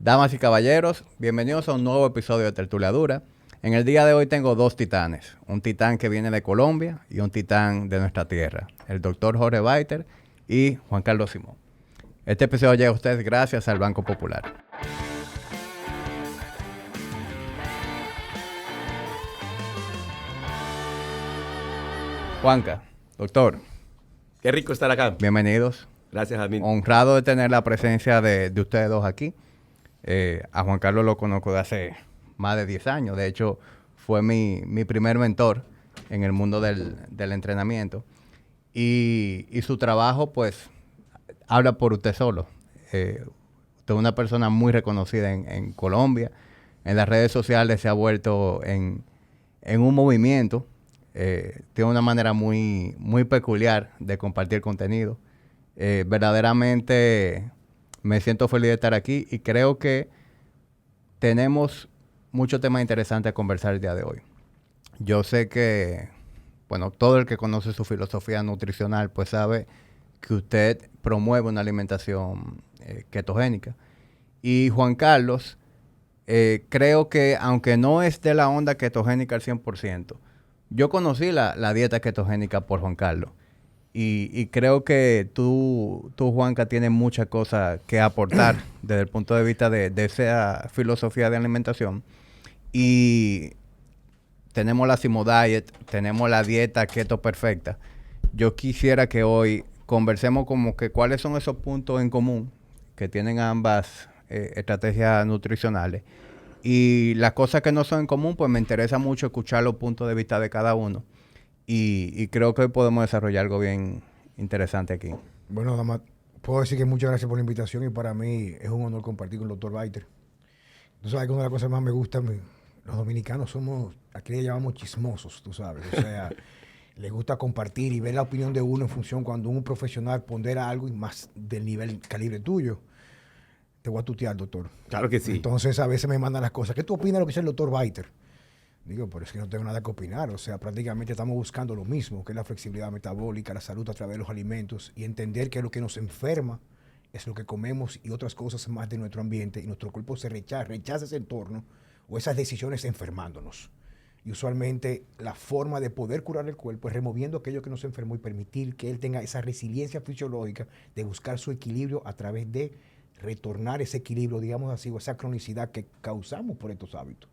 Damas y caballeros, bienvenidos a un nuevo episodio de Tertuliadura. En el día de hoy tengo dos titanes, un titán que viene de Colombia y un titán de nuestra tierra, el doctor Jorge Baiter y Juan Carlos Simón. Este episodio llega a ustedes gracias al Banco Popular. Juanca, doctor. Qué rico estar acá. Bienvenidos. Gracias, Jamín. Honrado de tener la presencia de ustedes dos aquí. A Juan Carlos lo conozco de hace más de 10 años. De hecho, fue mi primer mentor en el mundo del entrenamiento. Y su trabajo, pues, habla por usted solo. Usted es una persona muy reconocida en Colombia. En las redes sociales se ha vuelto en un movimiento. Tiene una manera muy peculiar de compartir contenido. Verdaderamente me siento feliz de estar aquí y creo que tenemos muchos temas interesantes a conversar el día de hoy. Yo sé que, bueno, todo el que conoce su filosofía nutricional pues sabe que usted promueve una alimentación ketogénica. Y Juan Carlos, creo que aunque no es de la onda ketogénica al 100%, yo conocí la dieta ketogénica por Juan Carlos. Y creo que tú, Juanca, tienes muchas cosas que aportar desde el punto de vista de esa filosofía de alimentación. Y tenemos la Simo Diet, tenemos la dieta keto perfecta. Yo quisiera que hoy conversemos como que cuáles son esos puntos en común que tienen ambas estrategias nutricionales. Y las cosas que no son en común, pues me interesa mucho escuchar los puntos de vista de cada uno. Y creo que hoy podemos desarrollar algo bien interesante aquí. Bueno, nada más puedo decir que muchas gracias por la invitación y para mí es un honor compartir con el doctor Baiter. Tú sabes que una de las cosas más me gusta, los dominicanos somos, aquí le llamamos chismosos, tú sabes. O sea, les gusta compartir y ver la opinión de uno en función cuando un profesional pondera algo y más del nivel calibre tuyo. Te voy a tutear, doctor. Claro que sí. Entonces a veces me mandan las cosas. ¿Qué tú opinas de lo que dice el doctor Baiter? Digo, pero es que no tengo nada que opinar. O sea, prácticamente estamos buscando lo mismo, que es la flexibilidad metabólica, la salud a través de los alimentos y entender que lo que nos enferma es lo que comemos y otras cosas más de nuestro ambiente y nuestro cuerpo se rechaza ese entorno o esas decisiones enfermándonos. Y usualmente la forma de poder curar el cuerpo es removiendo aquello que nos enfermó y permitir que él tenga esa resiliencia fisiológica de buscar su equilibrio a través de retornar ese equilibrio, digamos así, o esa cronicidad que causamos por estos hábitos.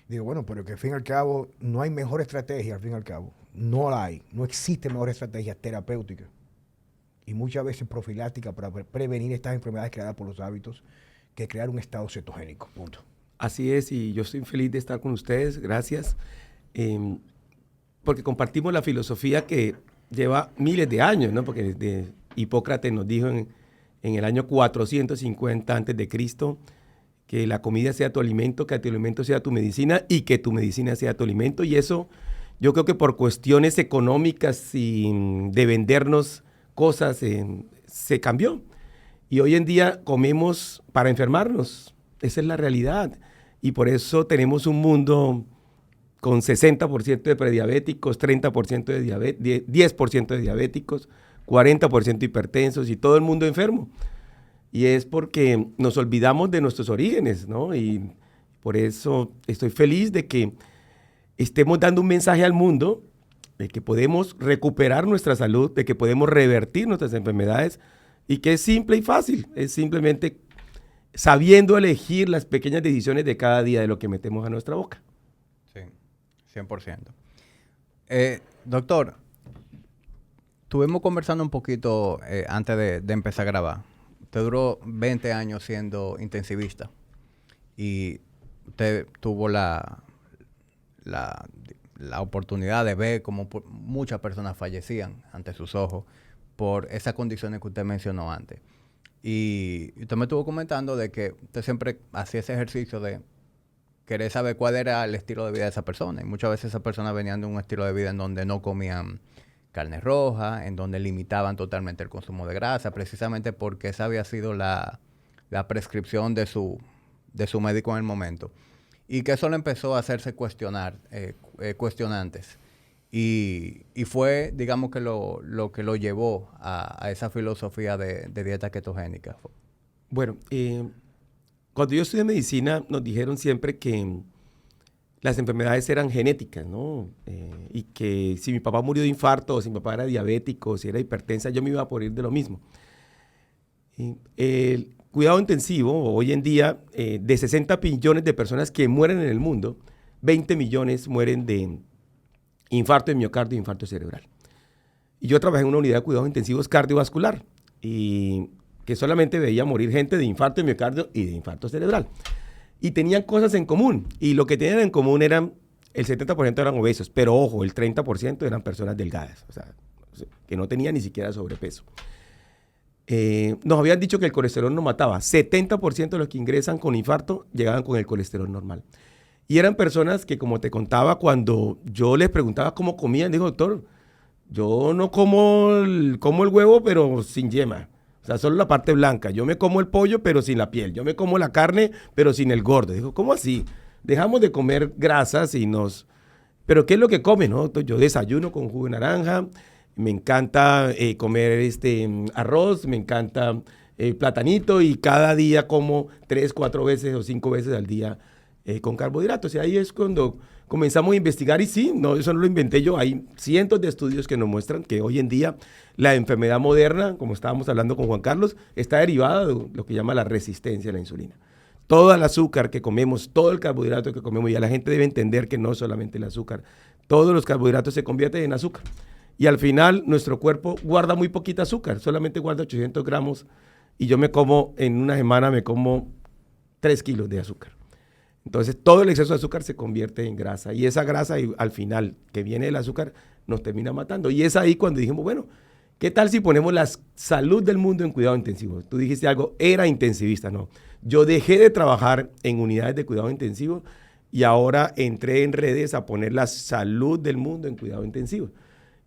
Digo, bueno, pero que al fin y al cabo no hay mejor estrategia, al fin y al cabo. No la hay. No existe mejor estrategia terapéutica y muchas veces profiláctica para prevenir estas enfermedades creadas por los hábitos que crear un estado cetogénico. Punto. Así es, y yo estoy feliz de estar con ustedes. Gracias. Porque compartimos la filosofía que lleva miles de años, ¿no? Porque Hipócrates nos dijo en el año 450 a.C., que la comida sea tu alimento, que tu alimento sea tu medicina y que tu medicina sea tu alimento. Y eso yo creo que por cuestiones económicas y de vendernos cosas se cambió. Y hoy en día comemos para enfermarnos. Esa es la realidad. Y por eso tenemos un mundo con 60% de prediabéticos, 30% de diabetes, 10% de diabéticos, 40% hipertensos y todo el mundo enfermo. Y es porque nos olvidamos de nuestros orígenes, ¿no? Y por eso estoy feliz de que estemos dando un mensaje al mundo de que podemos recuperar nuestra salud, de que podemos revertir nuestras enfermedades y que es simple y fácil. Es simplemente sabiendo elegir las pequeñas decisiones de cada día de lo que metemos a nuestra boca. Sí, 100%. Doctor, estuvimos conversando un poquito antes de empezar a grabar. Usted duró 20 años siendo intensivista y usted tuvo la oportunidad de ver cómo muchas personas fallecían ante sus ojos por esas condiciones que usted mencionó antes. Y usted me estuvo comentando de que usted siempre hacía ese ejercicio de querer saber cuál era el estilo de vida de esa persona. Y muchas veces esas personas venían de un estilo de vida en donde no comían carne roja, en donde limitaban totalmente el consumo de grasa, precisamente porque esa había sido la prescripción de su médico en el momento. Y que eso le empezó a hacerse cuestionantes. Y fue, digamos, que lo que lo llevó a esa filosofía de dieta ketogénica. Bueno, cuando yo estudié medicina nos dijeron siempre que las enfermedades eran genéticas, ¿no? Y que si mi papá murió de infarto, o si mi papá era diabético, o si era hipertensa, yo me iba a morir de lo mismo. El cuidado intensivo, hoy en día, de 60 millones de personas que mueren en el mundo, 20 millones mueren de infarto de miocardio e infarto cerebral. Y yo trabajé en una unidad de cuidados intensivos cardiovascular, y que solamente veía morir gente de infarto de miocardio y de infarto cerebral. Y tenían cosas en común, y lo que tenían en común eran, el 70% eran obesos, pero ojo, el 30% eran personas delgadas, o sea, que no tenían ni siquiera sobrepeso. Nos habían dicho que el colesterol no mataba. 70% de los que ingresan con infarto llegaban con el colesterol normal. Y eran personas que, como te contaba, cuando yo les preguntaba cómo comían, dijo, doctor, yo no como el huevo, pero sin yema. O sea, solo la parte blanca. Yo me como el pollo, pero sin la piel. Yo me como la carne, pero sin el gordo. Dijo, ¿cómo así? Dejamos de comer grasas y nos... ¿Pero qué es lo que comen, no? Yo desayuno con jugo de naranja. Me encanta comer arroz, me encanta platanito, y cada día como 3, 4 veces o 5 veces al día con carbohidratos. Y ahí es cuando comenzamos a investigar, y sí, no, eso no lo inventé yo. Hay cientos de estudios que nos muestran que hoy en día la enfermedad moderna, como estábamos hablando con Juan Carlos, está derivada de lo que llama la resistencia a la insulina. Todo el azúcar que comemos, todo el carbohidrato que comemos, ya la gente debe entender que no solamente el azúcar, todos los carbohidratos se convierten en azúcar. Y al final nuestro cuerpo guarda muy poquita azúcar, solamente guarda 800 gramos, y yo en una semana me como 3 kilos de azúcar. Entonces todo el exceso de azúcar se convierte en grasa, y esa grasa al final que viene del azúcar nos termina matando. Y es ahí cuando dijimos, bueno, ¿qué tal si ponemos la salud del mundo en cuidado intensivo? Tú dijiste algo, era intensivista, no. Yo dejé de trabajar en unidades de cuidado intensivo y ahora entré en redes a poner la salud del mundo en cuidado intensivo.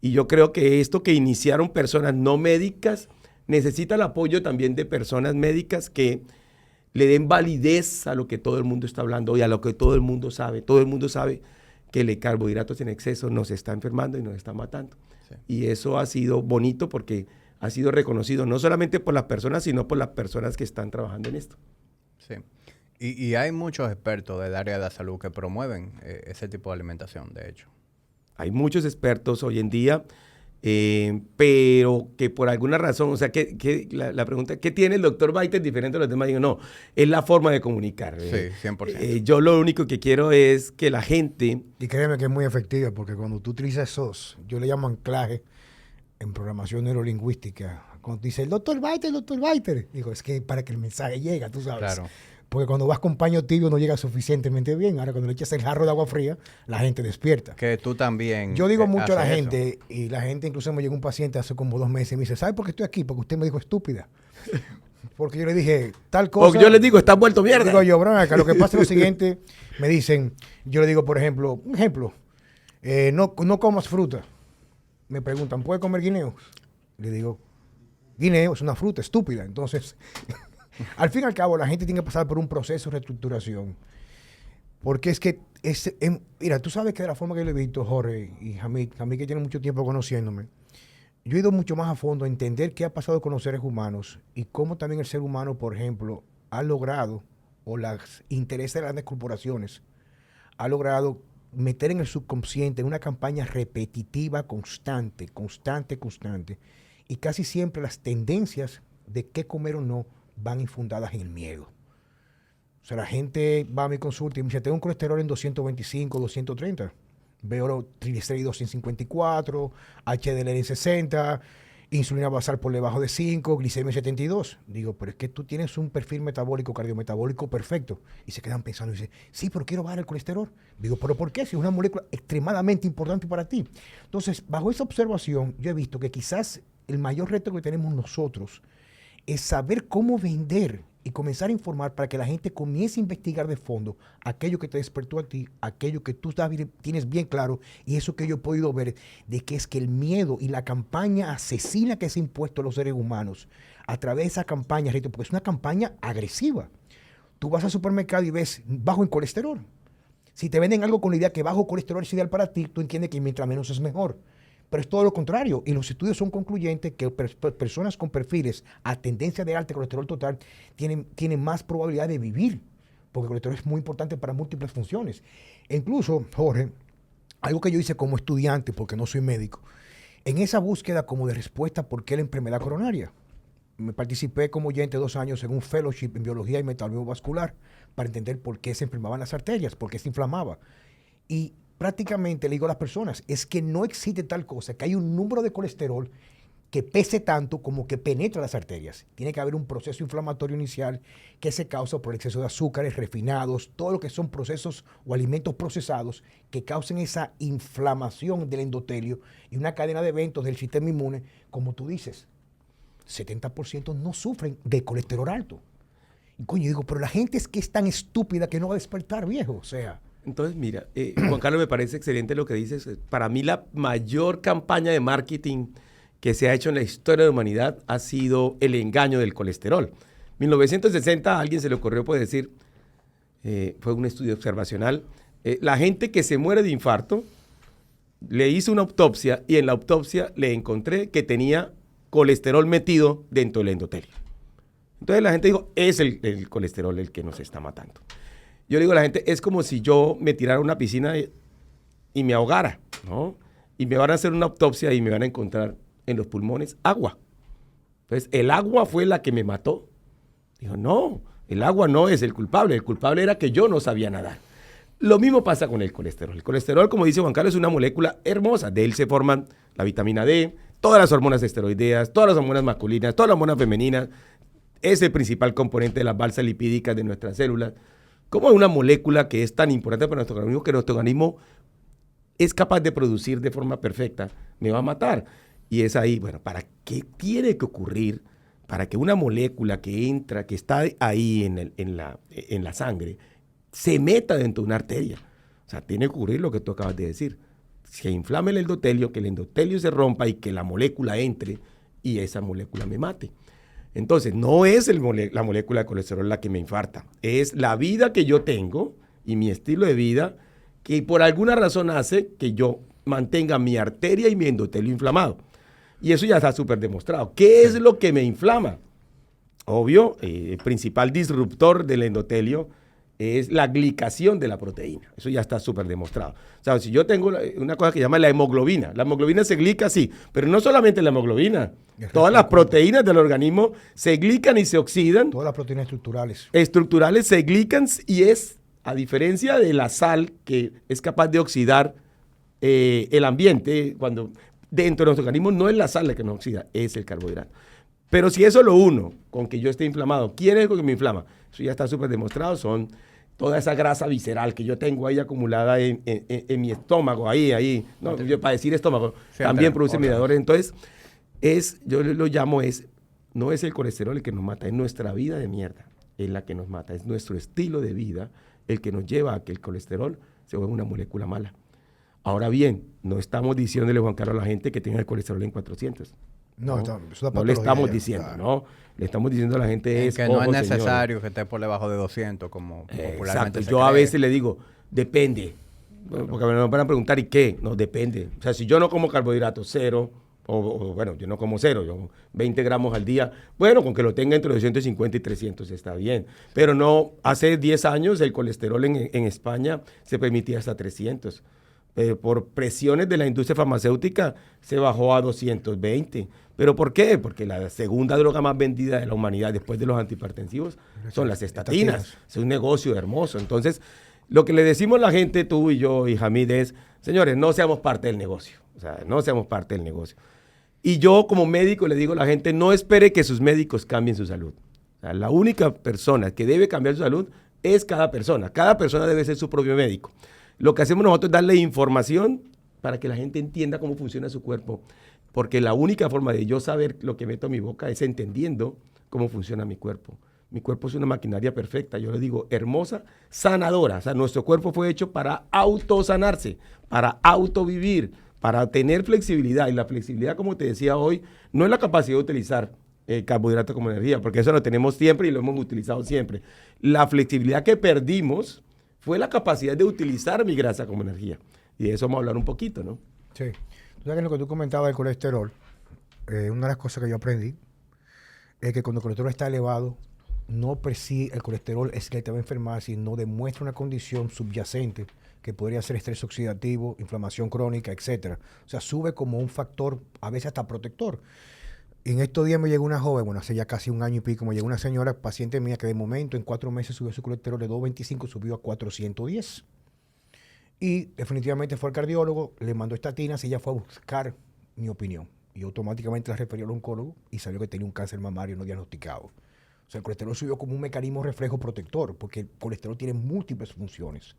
Y yo creo que esto que iniciaron personas no médicas necesita el apoyo también de personas médicas que le den validez a lo que todo el mundo está hablando y a lo que todo el mundo sabe. Todo el mundo sabe que el carbohidratos en exceso nos está enfermando y nos está matando. Sí. Y eso ha sido bonito porque ha sido reconocido no solamente por las personas, sino por las personas que están trabajando en esto. Sí. Y hay muchos expertos del área de la salud que promueven ese tipo de alimentación, de hecho. Hay muchos expertos hoy en día, pero que por alguna razón, o sea, la pregunta, ¿qué tiene el doctor Baiter diferente a los demás? Digo, no, es la forma de comunicar. Sí, 100%. Yo lo único que quiero es que la gente... Y créeme que es muy efectiva, porque cuando tú utilizas esos, yo le llamo anclaje en programación neurolingüística. Cuando dice el doctor Baiter, digo, es que para que el mensaje llegue, tú sabes. Claro. Porque cuando vas con paño tibio no llega suficientemente bien. Ahora cuando le echas el jarro de agua fría, la gente despierta. Que tú también. Yo digo mucho a la gente, y la gente, incluso me llegó un paciente hace como 2 meses y me dice, ¿sabe por qué estoy aquí? Porque usted me dijo estúpida. Porque yo le dije tal cosa. O yo les digo, estás vuelto mierda. Digo yo, Branca, lo que pasa es lo siguiente, me dicen, yo le digo, por ejemplo, un ejemplo, no comas fruta. Me preguntan, ¿puede comer guineos? Le digo, guineo es una fruta estúpida. Entonces... Al fin y al cabo, la gente tiene que pasar por un proceso de reestructuración. Porque es que, mira, tú sabes que de la forma que yo lo he visto, Jorge y Hamid que tiene mucho tiempo conociéndome, yo he ido mucho más a fondo a entender qué ha pasado con los seres humanos y cómo también el ser humano, por ejemplo, ha logrado, o los intereses de las grandes corporaciones, ha logrado meter en el subconsciente una campaña repetitiva, constante, y casi siempre las tendencias de qué comer o no van infundadas en el miedo. O sea, la gente va a mi consulta y me dice, tengo un colesterol en 225, 230. Veo los triglicéridos en 54, HDL en 60, insulina basal por debajo de 5, glicemia en 72. Digo, pero es que tú tienes un perfil metabólico, cardiometabólico perfecto. Y se quedan pensando y dicen, sí, pero quiero bajar el colesterol. Digo, ¿pero por qué? Si es una molécula extremadamente importante para ti. Entonces, bajo esa observación, yo he visto que quizás el mayor reto que tenemos nosotros es saber cómo vender y comenzar a informar para que la gente comience a investigar de fondo aquello que te despertó a ti, aquello que tú tienes bien claro, y eso que yo he podido ver de que es que el miedo y la campaña asesina que se ha impuesto a los seres humanos a través de esa campaña, porque es una campaña agresiva. Tú vas al supermercado y ves bajo en colesterol. Si te venden algo con la idea que bajo colesterol es ideal para ti, tú entiendes que mientras menos es mejor. Pero es todo lo contrario, y los estudios son concluyentes que personas con perfiles a tendencia de alto colesterol total tienen más probabilidad de vivir porque el colesterol es muy importante para múltiples funciones. E incluso, Jorge, algo que yo hice como estudiante, porque no soy médico, en esa búsqueda como de respuesta por qué la enfermedad coronaria, me participé como oyente 2 años en un fellowship en biología y metabolismo vascular para entender por qué se inflamaban las arterias, por qué se inflamaba. Y prácticamente le digo a las personas, es que no existe tal cosa, que hay un número de colesterol que pese tanto como que penetra las arterias. Tiene que haber un proceso inflamatorio inicial que se causa por el exceso de azúcares refinados, todo lo que son procesos o alimentos procesados que causen esa inflamación del endotelio y una cadena de eventos del sistema inmune, como tú dices. 70% no sufren de colesterol alto. Y coño, digo, pero la gente es que es tan estúpida que no va a despertar, viejo. O sea. Entonces, mira, Juan Carlos, me parece excelente lo que dices. Para mí la mayor campaña de marketing que se ha hecho en la historia de la humanidad ha sido el engaño del colesterol. En 1960 a alguien se le ocurrió pues, decir, fue un estudio observacional, la gente que se muere de infarto, le hice una autopsia y en la autopsia le encontré que tenía colesterol metido dentro del endotelio. Entonces la gente dijo, es el colesterol el que nos está matando. Yo le digo a la gente, es como si yo me tirara a una piscina y me ahogara, ¿no? Y me van a hacer una autopsia y me van a encontrar en los pulmones agua. Entonces, el agua fue la que me mató. Dijo, no, el agua no es el culpable era que yo no sabía nadar. Lo mismo pasa con el colesterol. El colesterol, como dice Juan Carlos, es una molécula hermosa. De él se forman la vitamina D, todas las hormonas esteroideas, todas las hormonas masculinas, todas las hormonas femeninas. Es el principal componente de las balsas lipídicas de nuestras células. ¿Cómo es una molécula que es tan importante para nuestro organismo que nuestro organismo es capaz de producir de forma perfecta? Me va a matar. Y es ahí, bueno, ¿para qué tiene que ocurrir para que una molécula que entra, que está ahí en la sangre, se meta dentro de una arteria? O sea, tiene que ocurrir lo que tú acabas de decir. Se inflame el endotelio, que el endotelio se rompa y que la molécula entre y esa molécula me mate. Entonces, no es la molécula de colesterol la que me infarta, es la vida que yo tengo y mi estilo de vida que por alguna razón hace que yo mantenga mi arteria y mi endotelio inflamado. Y eso ya está súper demostrado. ¿Qué es lo que me inflama? Obvio, el principal disruptor del endotelio es la glicación de la proteína. Eso ya está súper demostrado. O sea, si yo tengo una cosa que se llama la hemoglobina se glica, sí, pero no solamente la hemoglobina. Todas las proteínas del organismo se glican y se oxidan. Todas las proteínas estructurales. Estructurales se glican y es, a diferencia de la sal, que es capaz de oxidar el ambiente, cuando dentro de nuestro organismo no es la sal la que nos oxida, es el carbohidrato. Pero si eso lo uno con que yo esté inflamado, ¿quién es el que me inflama? Eso ya está súper demostrado, son toda esa grasa visceral que yo tengo ahí acumulada en mi estómago, ahí. No, yo para decir estómago, sí, también produce mediadores. Entonces, yo lo llamo, no es el colesterol el que nos mata, es nuestra vida de mierda, es la que nos mata, es nuestro estilo de vida el que nos lleva a que el colesterol se vuelva una molécula mala. Ahora bien, no estamos diciéndole, Juan Carlos, a la gente que tenga el colesterol en 400. No le estamos diciendo, claro. No. Le estamos diciendo a la gente que no es necesario, señores, que esté por debajo de 200, como popularmente se Yo cree. a veces le digo, depende. Bueno, porque me van a preguntar, ¿y qué? No, depende. O sea, si yo no como carbohidratos, cero, bueno, yo no como cero, yo 20 gramos al día, bueno, con que lo tenga entre 250 y 300 está bien. Pero no, hace 10 años el colesterol en España se permitía hasta 300. Por presiones de la industria farmacéutica se bajó a 220. ¿Pero por qué? Porque la segunda droga más vendida de la humanidad después de los antihipertensivos son las estatinas. Es un negocio hermoso. Entonces, lo que le decimos a la gente, tú y yo y Hamid, es, señores, no seamos parte del negocio. O sea, no seamos parte del negocio. Y yo como médico le digo a la gente, no espere que sus médicos cambien su salud. O sea, la única persona que debe cambiar su salud es cada persona. Cada persona debe ser su propio médico. Lo que hacemos nosotros es darle información para que la gente entienda cómo funciona su cuerpo. Porque la única forma de yo saber lo que meto a mi boca es entendiendo cómo funciona mi cuerpo. Mi cuerpo es una maquinaria perfecta, yo le digo, hermosa, sanadora. O sea, nuestro cuerpo fue hecho para autosanarse, para autovivir, para tener flexibilidad. Y la flexibilidad, como te decía hoy, no es la capacidad de utilizar carbohidratos como energía, porque eso lo tenemos siempre y lo hemos utilizado siempre. La flexibilidad que perdimos fue la capacidad de utilizar mi grasa como energía. Y de eso vamos a hablar un poquito, ¿no? Sí. Tú sabes que lo que tú comentabas del colesterol, una de las cosas que yo aprendí es que cuando el colesterol está elevado, no persigue el colesterol es que te va a enfermar, sino demuestra una condición subyacente que podría ser estrés oxidativo, inflamación crónica, etcétera. O sea, sube como un factor, a veces hasta protector. En estos días me llegó una joven, bueno, hace ya casi un año y pico, me llegó una señora, paciente mía, que de momento en 4 meses subió su colesterol de 225, subió a 410. Y definitivamente fue al cardiólogo, le mandó estatinas y ella fue a buscar mi opinión. Y automáticamente la refirió al oncólogo y salió que tenía un cáncer mamario no diagnosticado. O sea, el colesterol subió como un mecanismo reflejo protector, porque el colesterol tiene múltiples funciones.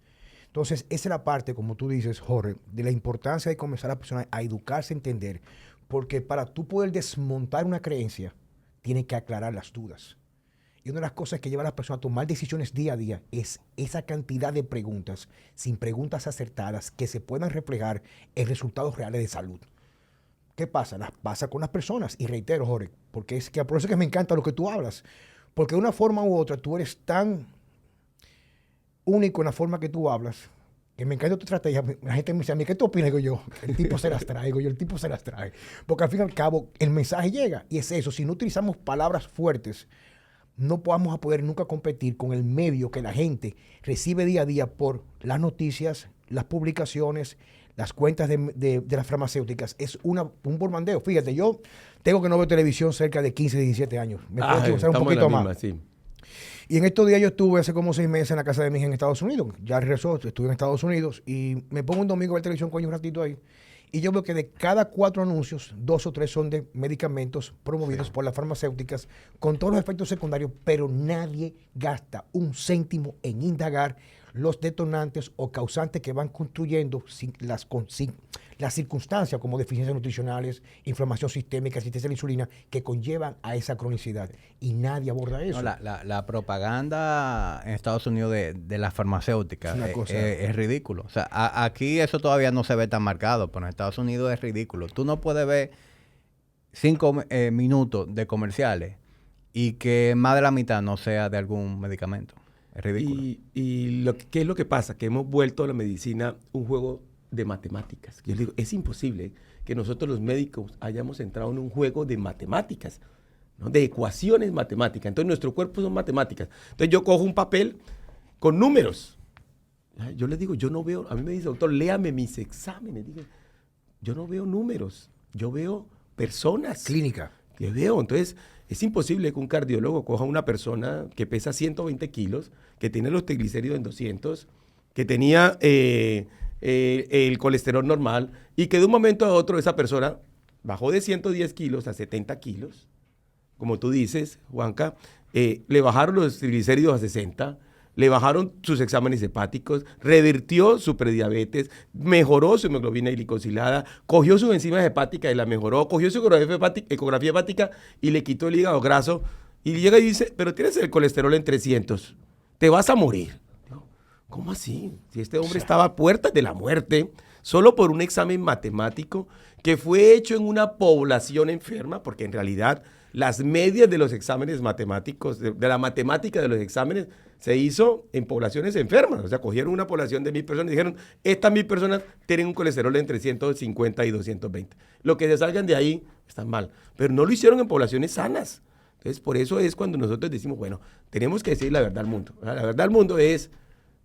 Entonces, esa es la parte, como tú dices, Jorge, de la importancia de comenzar a la persona a educarse, a entender, porque para tú poder desmontar una creencia, tienes que aclarar las dudas. Y una de las cosas que lleva a las personas a tomar decisiones día a día es esa cantidad de preguntas, sin preguntas acertadas, que se puedan reflejar en resultados reales de salud. ¿Qué pasa? Las pasa con las personas. Y reitero, Jorge, porque es que por eso es que me encanta lo que tú hablas. Porque de una forma u otra tú eres tan único en la forma que tú hablas, que me encanta tu estrategia. La gente me dice a mí, ¿qué tú opinas? Digo yo, el tipo se las trae. Digo yo, el tipo se las trae. Porque al fin y al cabo, el mensaje llega. Y es eso, si no utilizamos palabras fuertes, no vamos a poder nunca competir con el medio que la gente recibe día a día por las noticias, las publicaciones, las cuentas de las farmacéuticas. Es un bombardeo. Fíjate, yo tengo que no ver televisión cerca de 15, 17 años. Me puedo equivocar un poquito más. Sí. Y en estos días yo estuve hace como 6 meses en la casa de mi hija en Estados Unidos. Ya regresó, estuve en Estados Unidos y me pongo un domingo a ver televisión con un ratito ahí. Y yo veo que de cada 4 anuncios, 2 o 3 son de medicamentos promovidos por las farmacéuticas con todos los efectos secundarios, pero nadie gasta un céntimo en indagar los detonantes o causantes que van construyendo las circunstancias como deficiencias nutricionales, inflamación sistémica, resistencia a la insulina, que conllevan a esa cronicidad. Y nadie aborda eso. No, la propaganda en Estados Unidos de las farmacéuticas es ridículo. O sea, aquí eso todavía no se ve tan marcado, pero en Estados Unidos es ridículo. Tú no puedes ver 5 minutos de comerciales y que más de la mitad no sea de algún medicamento. Es ridículo. Y ¿qué es lo que pasa? Que hemos vuelto a la medicina un juego de matemáticas. Yo digo, es imposible que nosotros los médicos hayamos entrado en un juego de matemáticas, ¿no? De ecuaciones matemáticas. Entonces nuestro cuerpo son matemáticas. Entonces yo cojo un papel con números. Yo les digo, yo no veo, a mí me dice, doctor, léame mis exámenes. Digo, yo no veo números, yo veo personas. Clínica. Que veo, entonces es imposible que un cardiólogo coja a una persona que pesa 120 kilos, que tiene los triglicéridos en 200, que tenía el colesterol normal y que de un momento a otro esa persona bajó de 110 kilos a 70 kilos, como tú dices, Juanca, le bajaron los triglicéridos a 60, le bajaron sus exámenes hepáticos, revirtió su prediabetes, mejoró su hemoglobina glicosilada, cogió sus enzimas hepáticas y la mejoró, cogió su ecografía hepática y le quitó el hígado graso. Y llega y dice, pero tienes el colesterol en 300, te vas a morir. Digo, ¿cómo así? Si este hombre estaba a puertas de la muerte, solo por un examen matemático que fue hecho en una población enferma, porque en realidad las medias de los exámenes matemáticos, de la matemática de los exámenes, se hizo en poblaciones enfermas. O sea, cogieron una población de 1000 personas y dijeron, estas 1000 personas tienen un colesterol entre 150 y 220. Lo que se salgan de ahí están mal. Pero no lo hicieron en poblaciones sanas. Entonces, por eso es cuando nosotros decimos, bueno, tenemos que decir la verdad al mundo. La verdad al mundo es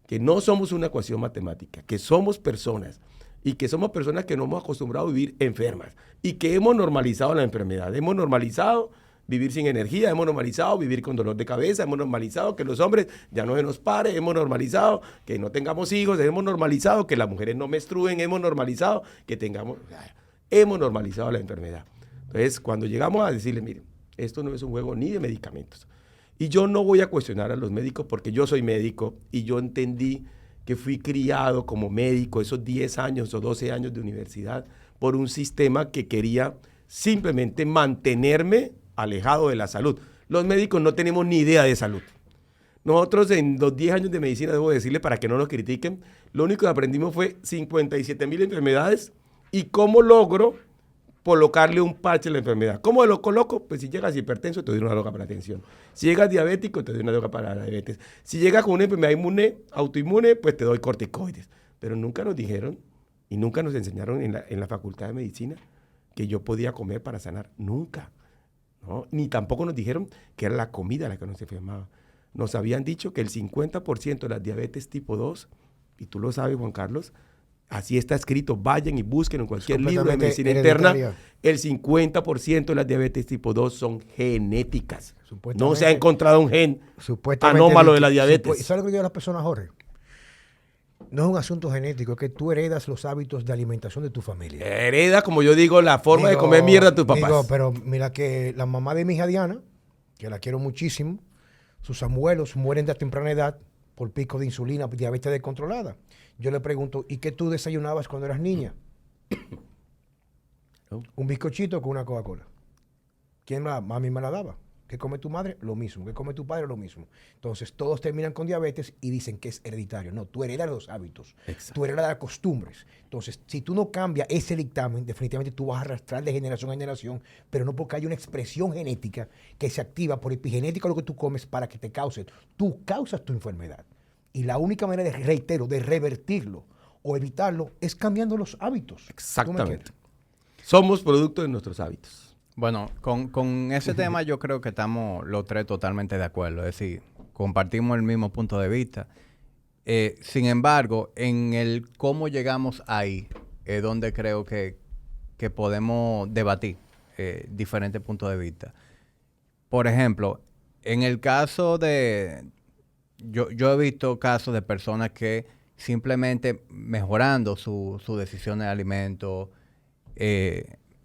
que no somos una ecuación matemática, que somos personas y que somos personas que nos hemos acostumbrado a vivir enfermas y que hemos normalizado la enfermedad. Hemos normalizado vivir sin energía, hemos normalizado vivir con dolor de cabeza, hemos normalizado que los hombres ya no se nos pare, hemos normalizado que no tengamos hijos, hemos normalizado que las mujeres no menstruen, hemos normalizado que hemos normalizado la enfermedad. Entonces, cuando llegamos a decirle, miren, esto no es un juego ni de medicamentos. Y yo no voy a cuestionar a los médicos porque yo soy médico y yo entendí que fui criado como médico esos 10 años o 12 años de universidad por un sistema que quería simplemente mantenerme alejado de la salud. Los médicos no tenemos ni idea de salud. Nosotros en los 10 años de medicina, debo decirle para que no nos critiquen, lo único que aprendimos fue 57,000 enfermedades y cómo logro colocarle un parche a la enfermedad. ¿Cómo lo coloco? Pues si llegas hipertenso, te doy una droga para la tensión. Si llegas diabético, te doy una droga para la diabetes. Si llegas con una enfermedad autoinmune, pues te doy corticoides. Pero nunca nos dijeron y nunca nos enseñaron en la facultad de medicina que yo podía comer para sanar. Nunca. ¿No? Ni tampoco nos dijeron que era la comida la que nos enfermaba. nos habían dicho que el 50% de las diabetes tipo 2, y tú lo sabes, Juan Carlos, así está escrito, vayan y busquen en cualquier libro de medicina interna, el 50% de las diabetes tipo 2 son genéticas. No se ha encontrado un gen anómalo de la diabetes. ¿Sabes lo que digo a las personas, Jorge? No es un asunto genético, es que tú heredas los hábitos de alimentación de tu familia. Hereda, como yo digo, la forma de comer mierda de tus papás. Pero mira que la mamá de mi hija Diana, que la quiero muchísimo, sus abuelos mueren de temprana edad por pico de insulina, diabetes descontrolada. Yo le pregunto, ¿y qué tú desayunabas cuando eras niña? Un bizcochito con una Coca-Cola. ¿Quién más? Mami me la daba. ¿Qué come tu madre? Lo mismo. ¿Qué come tu padre? Lo mismo. Entonces, todos terminan con diabetes y dicen que es hereditario. No, tú heredas los hábitos. Exacto. Tú heredas las costumbres. Entonces, si tú no cambias ese dictamen, definitivamente tú vas a arrastrar de generación en generación, pero no porque haya una expresión genética que se activa por epigenética lo que tú comes para que te cause. Tú causas tu enfermedad. Y la única manera, reitero, de revertirlo o evitarlo es cambiando los hábitos. Exactamente. Somos producto de nuestros hábitos. Bueno, con ese tema yo creo que estamos los tres totalmente de acuerdo. Es decir, compartimos el mismo punto de vista. Sin embargo, en el cómo llegamos ahí es donde creo que podemos debatir diferentes puntos de vista. Por ejemplo, en el caso de... Yo he visto casos de personas que simplemente mejorando su decisión de alimento,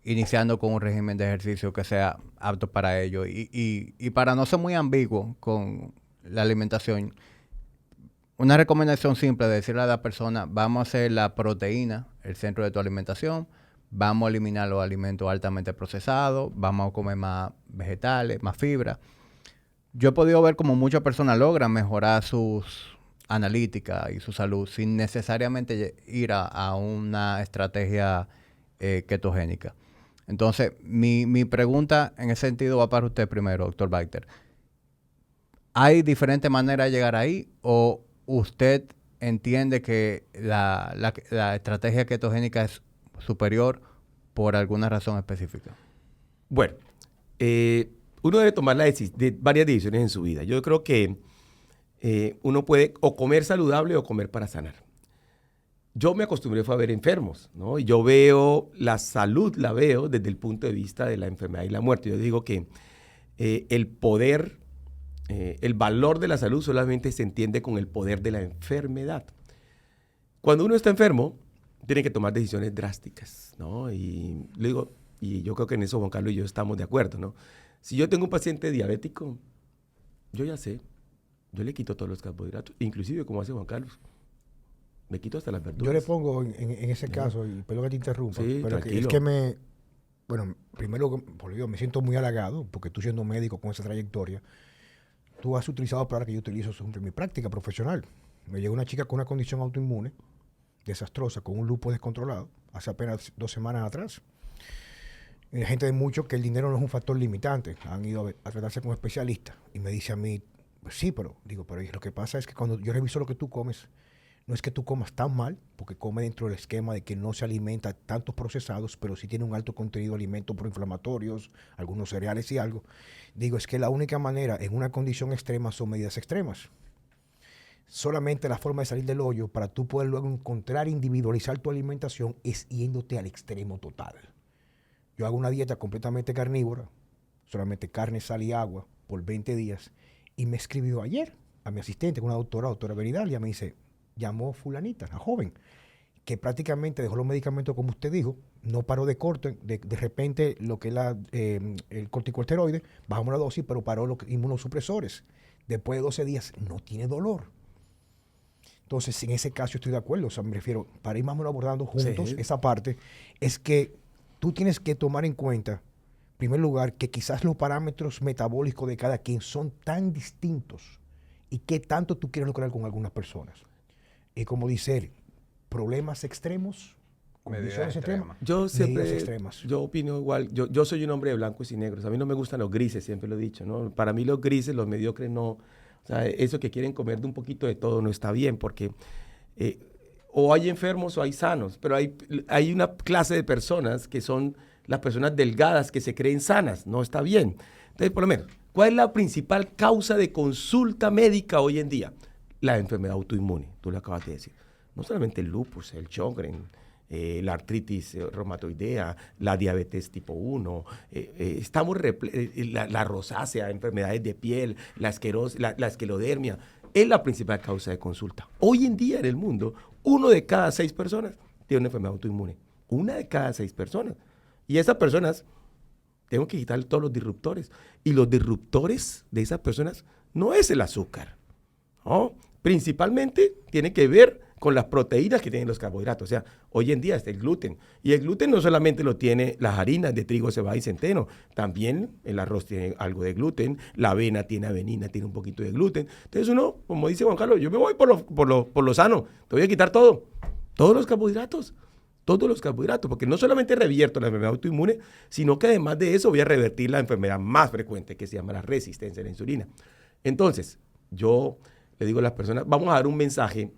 iniciando con un régimen de ejercicio que sea apto para ello. Y para no ser muy ambiguo con la alimentación, una recomendación simple de decirle a la persona, vamos a hacer la proteína el centro de tu alimentación, vamos a eliminar los alimentos altamente procesados, vamos a comer más vegetales, más fibra. Yo he podido ver cómo muchas personas logran mejorar sus analíticas y su salud sin necesariamente ir a una estrategia ketogénica. Entonces, mi pregunta en ese sentido va para usted primero, doctor Biter. ¿Hay diferentes maneras de llegar ahí o usted entiende que la estrategia ketogénica es superior por alguna razón específica? Bueno, uno debe tomar varias decisiones en su vida. Yo creo que uno puede o comer saludable o comer para sanar. Yo me acostumbré a ver enfermos, ¿no? Y yo veo la salud, la veo desde el punto de vista de la enfermedad y la muerte. Yo digo que el poder, el valor de la salud solamente se entiende con el poder de la enfermedad. Cuando uno está enfermo, tiene que tomar decisiones drásticas, ¿no? Y yo creo que en eso Juan Carlos y yo estamos de acuerdo, ¿no? Si yo tengo un paciente diabético, yo ya sé, yo le quito todos los carbohidratos, inclusive como hace Juan Carlos. Me quito hasta las verduras. Yo le pongo en ese caso, y perdón que te interrumpa, sí, pero tranquilo. es que bueno, primero, por Dios, me siento muy halagado, porque tú siendo médico con esa trayectoria, tú has utilizado palabras que yo utilizo en mi práctica profesional. Me llegó una chica con una condición autoinmune, desastrosa, con un lupus descontrolado, hace apenas 2 semanas atrás. Y la gente de mucho que el dinero no es un factor limitante, han ido a tratarse con especialistas, y me dice a mí, pues sí, pero lo que pasa es que cuando yo reviso lo que tú comes, no es que tú comas tan mal, porque come dentro del esquema de que no se alimenta tantos procesados, pero sí tiene un alto contenido de alimentos proinflamatorios, algunos cereales y algo. Digo, es que la única manera en una condición extrema son medidas extremas. Solamente la forma de salir del hoyo para tú poder luego encontrar, individualizar tu alimentación es yéndote al extremo total. Yo hago una dieta completamente carnívora, solamente carne, sal y agua por 20 días, y me escribió ayer a mi asistente, una doctora Veridalia, me dice, llamó fulanita, la joven, que prácticamente dejó los medicamentos como usted dijo, no paró de corte, de repente lo que es el corticosteroide, bajamos la dosis, pero paró los inmunosupresores. Después de 12 días no tiene dolor. Entonces, en ese caso estoy de acuerdo, o sea, me refiero, para ir más o menos abordando juntos sí. Esa parte, es que tú tienes que tomar en cuenta, en primer lugar, que quizás los parámetros metabólicos de cada quien son tan distintos y qué tanto tú quieres lograr con algunas personas. Y como dice él, problemas extremos, condiciones extremas, medidas extremas. Yo opino igual, yo soy un hombre de blancos y negros, a mí no me gustan los grises, siempre lo he dicho, ¿no? Para mí los grises, los mediocres no, o sea, eso que quieren comer de un poquito de todo no está bien, porque o hay enfermos o hay sanos, pero hay una clase de personas que son las personas delgadas que se creen sanas, no está bien. Entonces, por lo menos, ¿Cuál es la principal causa de consulta médica hoy en día? La enfermedad autoinmune, tú lo acabas de decir. No solamente el lupus, el Sjögren, la artritis reumatoidea, la diabetes tipo 1, estamos la rosácea, enfermedades de piel, la esclerodermia, es la principal causa de consulta. Hoy en día en el mundo, 1 de cada 6 personas tiene una enfermedad autoinmune. 1 de cada 6 personas. Y esas personas, tengo que quitar todos los disruptores. Y los disruptores de esas personas no es el azúcar, ¿no? Principalmente tiene que ver con las proteínas que tienen los carbohidratos. O sea, hoy en día está el gluten. Y el gluten no solamente lo tiene las harinas de trigo, cebada y centeno. También el arroz tiene algo de gluten. La avena tiene avenina, tiene un poquito de gluten. Entonces uno, como dice Juan Carlos, yo me voy por lo sano. Te voy a quitar todo. Todos los carbohidratos. Todos los carbohidratos. Porque no solamente revierto la enfermedad autoinmune, sino que además de eso voy a revertir la enfermedad más frecuente que se llama la resistencia a la insulina. Entonces, yo le digo a las personas, vamos a dar un mensaje,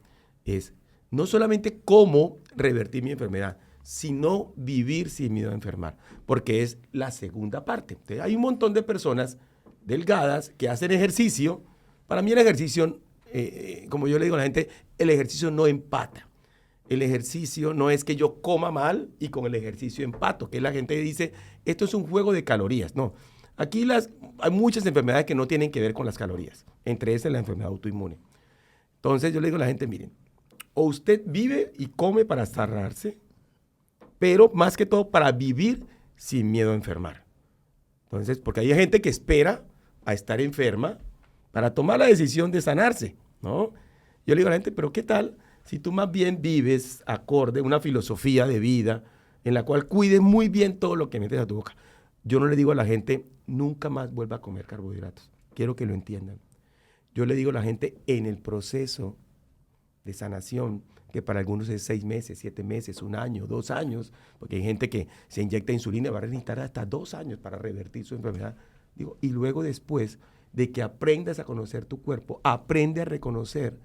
es no solamente cómo revertir mi enfermedad, sino vivir sin miedo a enfermar, porque es la segunda parte. Entonces, hay un montón de personas delgadas que hacen ejercicio. Para mí el ejercicio, como yo le digo a la gente, el ejercicio no empata. El ejercicio no es que yo coma mal y con el ejercicio empato, que la gente dice, esto es un juego de calorías. No, aquí hay muchas enfermedades que no tienen que ver con las calorías, entre esas la enfermedad autoinmune. Entonces yo le digo a la gente, miren, o usted vive y come para sanarse, pero más que todo para vivir sin miedo a enfermar. Entonces, porque hay gente que espera a estar enferma para tomar la decisión de sanarse, ¿no? Yo le digo a la gente, pero ¿qué tal si tú más bien vives acorde a una filosofía de vida en la cual cuides muy bien todo lo que metes a tu boca? Yo no le digo a la gente, nunca más vuelva a comer carbohidratos. Quiero que lo entiendan. Yo le digo a la gente, en el proceso de sanación, que para algunos es 6 meses, 7 meses, 1 año, 2 años, porque hay gente que se inyecta insulina y va a necesitar hasta 2 años para revertir su enfermedad. Digo, y luego después de que aprendas a conocer tu cuerpo, aprende a reconocer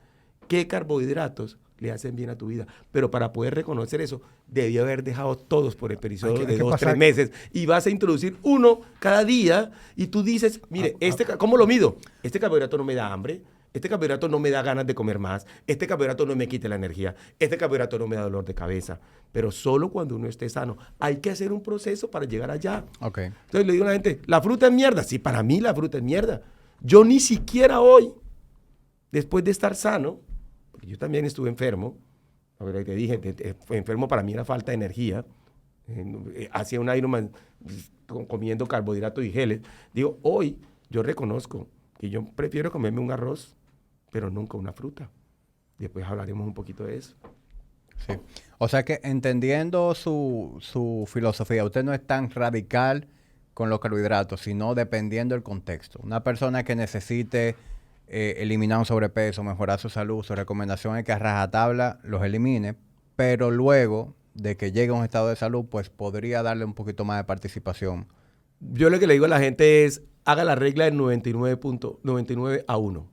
qué carbohidratos le hacen bien a tu vida. Pero para poder reconocer eso, debía haber dejado todos por el periodo de 2 o 3 meses. Y vas a introducir uno cada día y tú dices, mire, ¿cómo lo mido? Este carbohidrato no me da hambre, este carbohidrato no me da ganas de comer más, este carbohidrato no me quita la energía, este carbohidrato no me da dolor de cabeza. Pero solo cuando uno esté sano. Hay que hacer un proceso para llegar allá. Okay. Entonces le digo a la gente, ¿la fruta es mierda? Sí, para mí la fruta es mierda. Yo ni siquiera hoy, después de estar sano, yo también estuve enfermo, te dije, enfermo para mí era falta de energía, hacía un Ironman comiendo carbohidratos y geles. Digo, hoy yo reconozco que yo prefiero comerme un arroz, pero nunca una fruta. Después hablaremos un poquito de eso. Sí. O sea que entendiendo su filosofía, usted no es tan radical con los carbohidratos, sino dependiendo del contexto. Una persona que necesite eliminar un sobrepeso, mejorar su salud, su recomendación es que a rajatabla los elimine, pero luego de que llegue a un estado de salud, pues podría darle un poquito más de participación. Yo lo que le digo a la gente es, haga la regla del 99.99 a 1.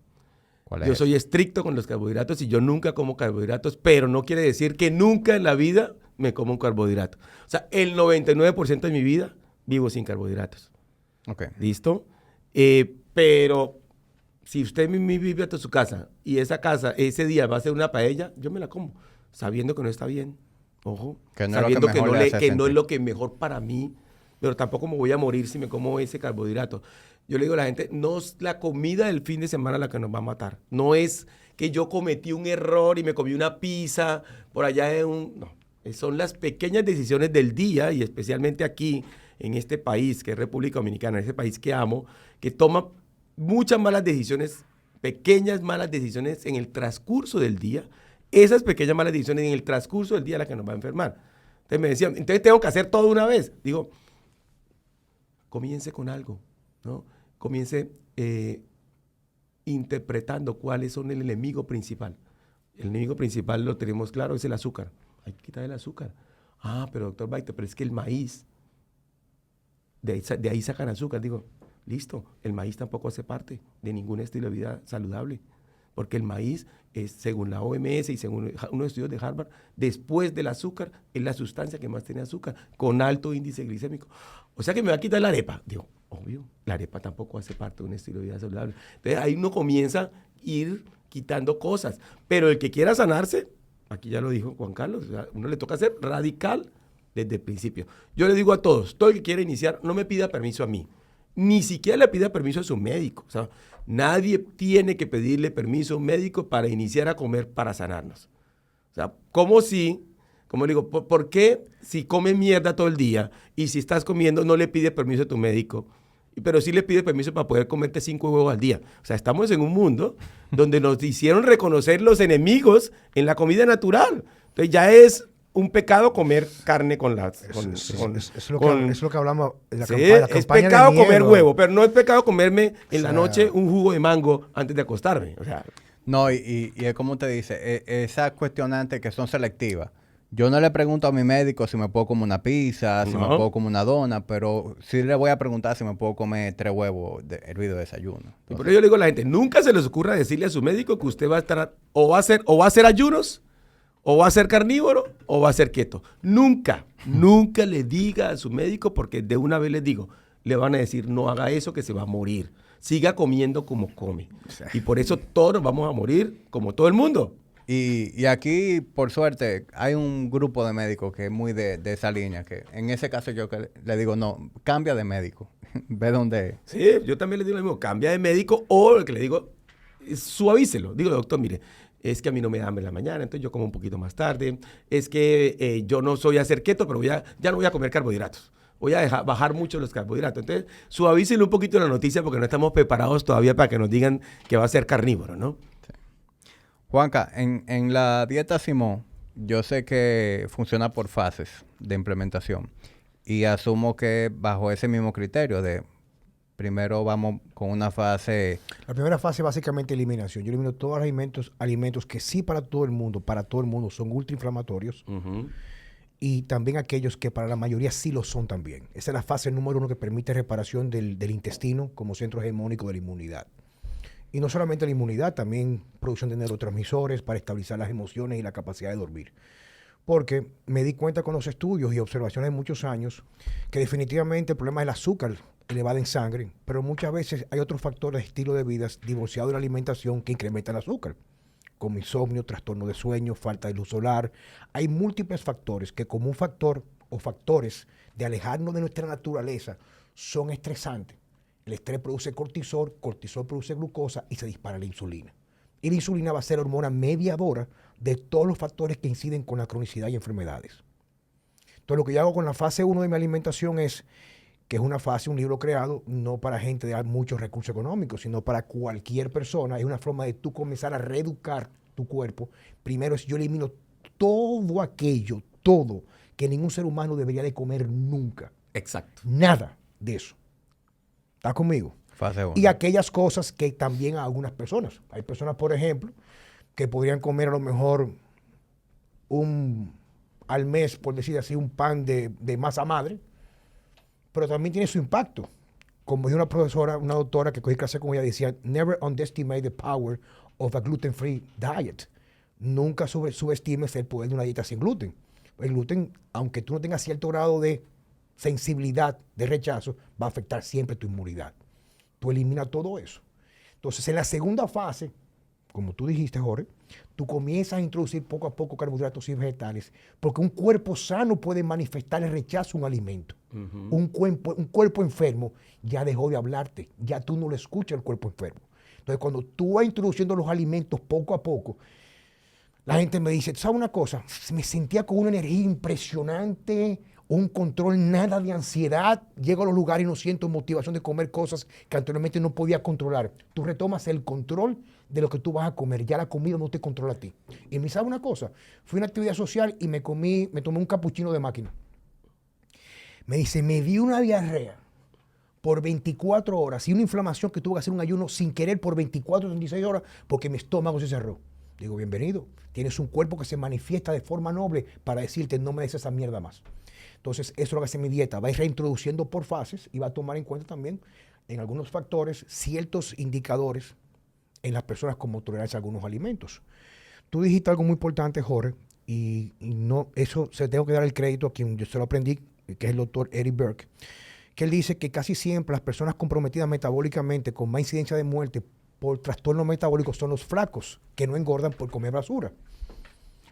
Yo soy estricto con los carbohidratos y yo nunca como carbohidratos, pero no quiere decir que nunca en la vida me como un carbohidrato. O sea, el 99% de mi vida vivo sin carbohidratos. Okay. ¿Listo? Pero si usted vive hasta su casa y esa casa ese día va a ser una paella, yo me la como, sabiendo que no está bien. Ojo, que no sabiendo que no es lo que mejor para mí, pero tampoco me voy a morir si me como ese carbohidrato. Yo le digo a la gente, no es la comida del fin de semana la que nos va a matar. No es que yo cometí un error y me comí una pizza por allá No, son las pequeñas decisiones del día y especialmente aquí, en este país, que es República Dominicana, ese país que amo, que toma muchas malas decisiones, pequeñas malas decisiones en el transcurso del día. Esas pequeñas malas decisiones en el transcurso del día es la que nos va a enfermar. Entonces me decían, entonces tengo que hacer todo una vez. Digo, comience con algo, ¿no? Comience interpretando cuáles son el enemigo principal. El enemigo principal lo tenemos claro, es el azúcar. Hay que quitar el azúcar. Ah, pero doctor Baita, pero es que el maíz, de ahí sacan azúcar. Digo, listo, el maíz tampoco hace parte de ningún estilo de vida saludable, porque el maíz es, según la OMS y según unos estudios de Harvard, después del azúcar, es la sustancia que más tiene azúcar, con alto índice glicémico. O sea que me va a quitar la arepa. Digo, Obvio, la arepa tampoco hace parte de un estilo de vida saludable. Entonces ahí uno comienza a ir quitando cosas. Pero el que quiera sanarse, aquí ya lo dijo Juan Carlos, o sea, uno le toca ser radical desde el principio. Yo le digo a todos, todo el que quiera iniciar, no me pida permiso a mí. Ni siquiera le pida permiso a su médico. O sea, nadie tiene que pedirle permiso a un médico para iniciar a comer para sanarnos. O sea, como le digo, ¿por qué si comes mierda todo el día y si estás comiendo no le pide permiso a tu médico? Pero sí le pide permiso para poder comerte 5 huevos al día. O sea, estamos en un mundo donde nos hicieron reconocer los enemigos en la comida natural. Entonces ya es un pecado comer carne con las... Es lo que hablamos en la Sí, campaña. es pecado comer huevo, pero no es pecado comerme en la noche un jugo de mango antes de acostarme. O sea, No, y es como te dice, esas cuestionantes que son selectivas. Yo no le pregunto a mi médico si me puedo comer una pizza, si me puedo comer una dona, pero sí le voy a preguntar si me puedo comer 3 huevos hervidos de desayuno. Entonces, y por ello le digo a la gente, nunca se les ocurra decirle a su médico que usted va a estar, o va a hacer ayunos, o va a ser carnívoro, o va a ser keto. Nunca le diga a su médico, porque de una vez les digo, le van a decir, no haga eso que se va a morir. Siga comiendo como come. Y por eso todos vamos a morir como todo el mundo. Y aquí, por suerte, hay un grupo de médicos que es muy de esa línea, que en ese caso yo que le digo, no, cambia de médico, ve dónde... Sí, yo también le digo lo mismo, cambia de médico, o el que le digo, suavícelo. Digo, doctor, mire, es que a mí no me da hambre en la mañana, entonces yo como un poquito más tarde. Es que yo no soy a hacer keto, pero ya no voy a comer carbohidratos. Voy a bajar mucho los carbohidratos. Entonces, suavícelo un poquito la noticia porque no estamos preparados todavía para que nos digan que va a ser carnívoro, ¿no? Juanca, en la dieta Simón, yo sé que funciona por fases de implementación y asumo que bajo ese mismo criterio de primero vamos con una fase... La primera fase es básicamente eliminación. Yo elimino todos los alimentos que sí para todo el mundo son ultrainflamatorios y también aquellos que para la mayoría sí lo son también. Esa es la fase número 1 que permite reparación del intestino como centro hegemónico de la inmunidad. Y no solamente la inmunidad, también producción de neurotransmisores para estabilizar las emociones y la capacidad de dormir. Porque me di cuenta con los estudios y observaciones de muchos años que definitivamente el problema es el azúcar elevada en sangre, pero muchas veces hay otros factores de estilo de vida divorciados de la alimentación que incrementan el azúcar, como insomnio, trastorno de sueño, falta de luz solar. Hay múltiples factores que como un factor o factores de alejarnos de nuestra naturaleza son estresantes. El estrés produce cortisol produce glucosa y se dispara la insulina. Y la insulina va a ser la hormona mediadora de todos los factores que inciden con la cronicidad y enfermedades. Entonces, lo que yo hago con la fase 1 de mi alimentación es, que es una fase, un libro creado, no para gente de muchos recursos económicos, sino para cualquier persona. Es una forma de tú comenzar a reeducar tu cuerpo. Primero es yo elimino todo que ningún ser humano debería de comer nunca. Exacto. Nada de eso. ¿Estás conmigo? Fase 1. Y aquellas cosas que también a algunas personas. Hay personas, por ejemplo, que podrían comer a lo mejor al mes, por decir así, un pan de masa madre, pero también tiene su impacto. Como dijo una profesora, una doctora que cogí clase con ella, decía, never underestimate the power of a gluten-free diet. Nunca subestimes el poder de una dieta sin gluten. El gluten, aunque tú no tengas cierto grado de sensibilidad, de rechazo, va a afectar siempre tu inmunidad. Tú eliminas todo eso. Entonces, en la segunda fase, como tú dijiste, Jorge, tú comienzas a introducir poco a poco carbohidratos y vegetales, porque un cuerpo sano puede manifestar el rechazo a un alimento. Un cuerpo enfermo ya dejó de hablarte, ya tú no lo escuchas el cuerpo enfermo. Entonces, cuando tú vas introduciendo los alimentos poco a poco, la gente me dice, ¿sabes una cosa? Me sentía con una energía impresionante, un control, nada de ansiedad. Llego a los lugares y no siento motivación de comer cosas que anteriormente no podía controlar. Tú retomas el control de lo que tú vas a comer. Ya la comida no te controla a ti. Y me sabe una cosa, fui a una actividad social y me tomé un capuchino de máquina. Me dice, me dio una diarrea por 24 horas y una inflamación que tuve que hacer un ayuno sin querer por 24 o 36 horas porque mi estómago se cerró. Digo, bienvenido. Tienes un cuerpo que se manifiesta de forma noble para decirte, no me des esa mierda más. Entonces, eso es lo que hace mi dieta. Va a ir reintroduciendo por fases y va a tomar en cuenta también en algunos factores ciertos indicadores en las personas como tolerancia a algunos alimentos. Tú dijiste algo muy importante, Jorge, y no, eso se tengo que dar el crédito a quien yo se lo aprendí, que es el doctor Eric Burke, que él dice que casi siempre las personas comprometidas metabólicamente con más incidencia de muerte por trastornos metabólicos son los flacos, que no engordan por comer basura.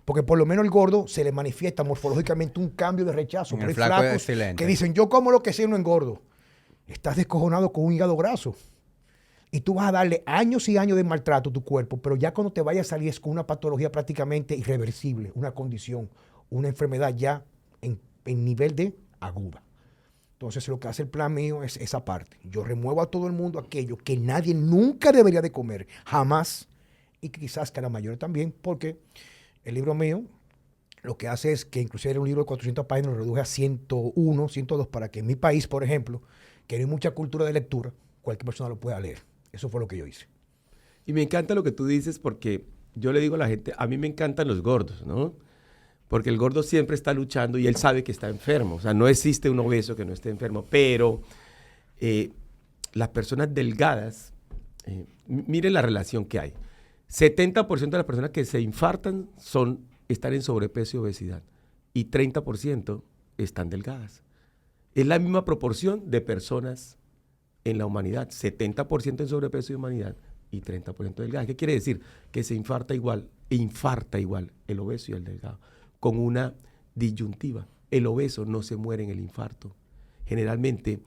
Porque por lo menos el gordo se le manifiesta morfológicamente un cambio de rechazo. Pero hay flacos que dicen, yo como lo que sea y no engordo. Estás descojonado con un hígado graso. Y tú vas a darle años y años de maltrato a tu cuerpo, pero ya cuando te vaya a salir es con una patología prácticamente irreversible, una condición, una enfermedad ya en nivel de aguda. Entonces lo que hace el plan mío es esa parte. Yo remuevo a todo el mundo aquello que nadie nunca debería de comer, jamás, y quizás que a la mayoría también, porque el libro mío lo que hace es que inclusive era un libro de 400 páginas, lo reduje a 101, 102, para que en mi país, por ejemplo, que no hay mucha cultura de lectura, cualquier persona lo pueda leer. Eso fue lo que yo hice. Y me encanta lo que tú dices porque yo le digo a la gente, a mí me encantan los gordos, ¿no? Porque el gordo siempre está luchando y él sabe que está enfermo. O sea, no existe un obeso que no esté enfermo, pero las personas delgadas, miren la relación que hay. 70% de las personas que se infartan están en sobrepeso y obesidad y 30% están delgadas. Es la misma proporción de personas en la humanidad, 70% en sobrepeso y humanidad y 30% delgada. ¿Qué quiere decir? Que se infarta igual el obeso y el delgado, con una disyuntiva. El obeso no se muere en el infarto. Generalmente,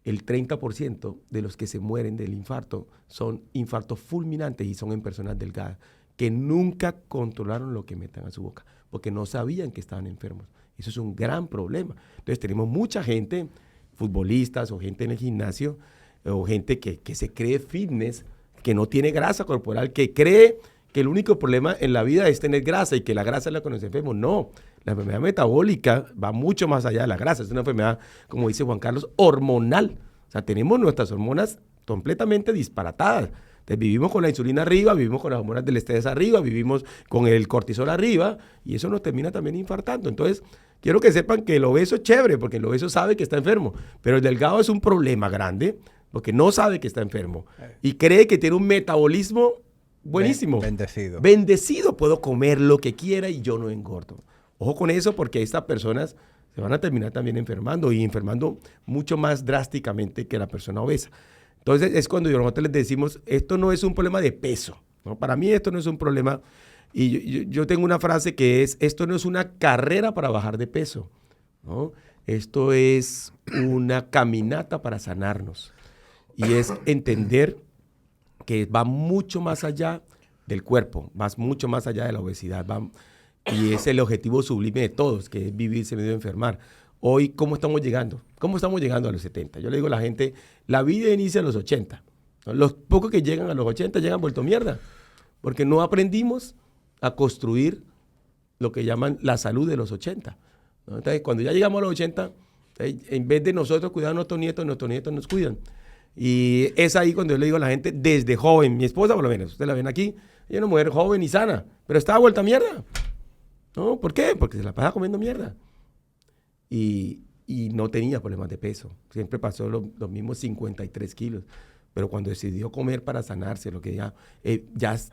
el 30% de los que se mueren del infarto son infartos fulminantes y son en personas delgadas, que nunca controlaron lo que metan a su boca, porque no sabían que estaban enfermos. Eso es un gran problema. Entonces tenemos mucha gente, futbolistas o gente en el gimnasio, o gente que se cree fitness, que no tiene grasa corporal, que cree que el único problema en la vida es tener grasa y que la grasa es la que nos enferma. No, la enfermedad metabólica va mucho más allá de la grasa. Es una enfermedad, como dice Juan Carlos, hormonal. O sea, tenemos nuestras hormonas completamente disparatadas. Entonces, vivimos con la insulina arriba, vivimos con las hormonas del estrés arriba, vivimos con el cortisol arriba y eso nos termina también infartando. Entonces, quiero que sepan que el obeso es chévere porque el obeso sabe que está enfermo, pero el delgado es un problema grande porque no sabe que está enfermo y cree que tiene un metabolismo buenísimo. Bendecido. Bendecido, puedo comer lo que quiera y yo no engordo. Ojo con eso porque estas personas se van a terminar también enfermando y enfermando mucho más drásticamente que la persona obesa. Entonces es cuando nosotros les decimos, esto no es un problema de peso, ¿no? Para mí esto no es un problema, y yo tengo una frase que es, esto no es una carrera para bajar de peso, ¿no? Esto es una caminata para sanarnos. Y es entender que va mucho más allá del cuerpo, va mucho más allá de la obesidad, y es el objetivo sublime de todos, que es vivir sin miedo a enfermar. Hoy, ¿cómo estamos llegando? ¿Cómo estamos llegando a los 70? Yo le digo a la gente, la vida inicia a los 80. ¿No? Los pocos que llegan a los 80 llegan vuelto mierda, porque no aprendimos a construir lo que llaman la salud de los 80. ¿No? Entonces, cuando ya llegamos a los 80, en vez de nosotros cuidar a nuestros nietos nos cuidan. Y es ahí cuando yo le digo a la gente, desde joven, mi esposa por lo menos, ustedes la ven aquí, ella es una mujer joven y sana, pero estaba vuelta mierda. ¿No? ¿Por qué? Porque se la pasa comiendo mierda. Y no tenía problemas de peso. Siempre pasó los mismos 53 kilos. Pero cuando decidió comer para sanarse, lo que ya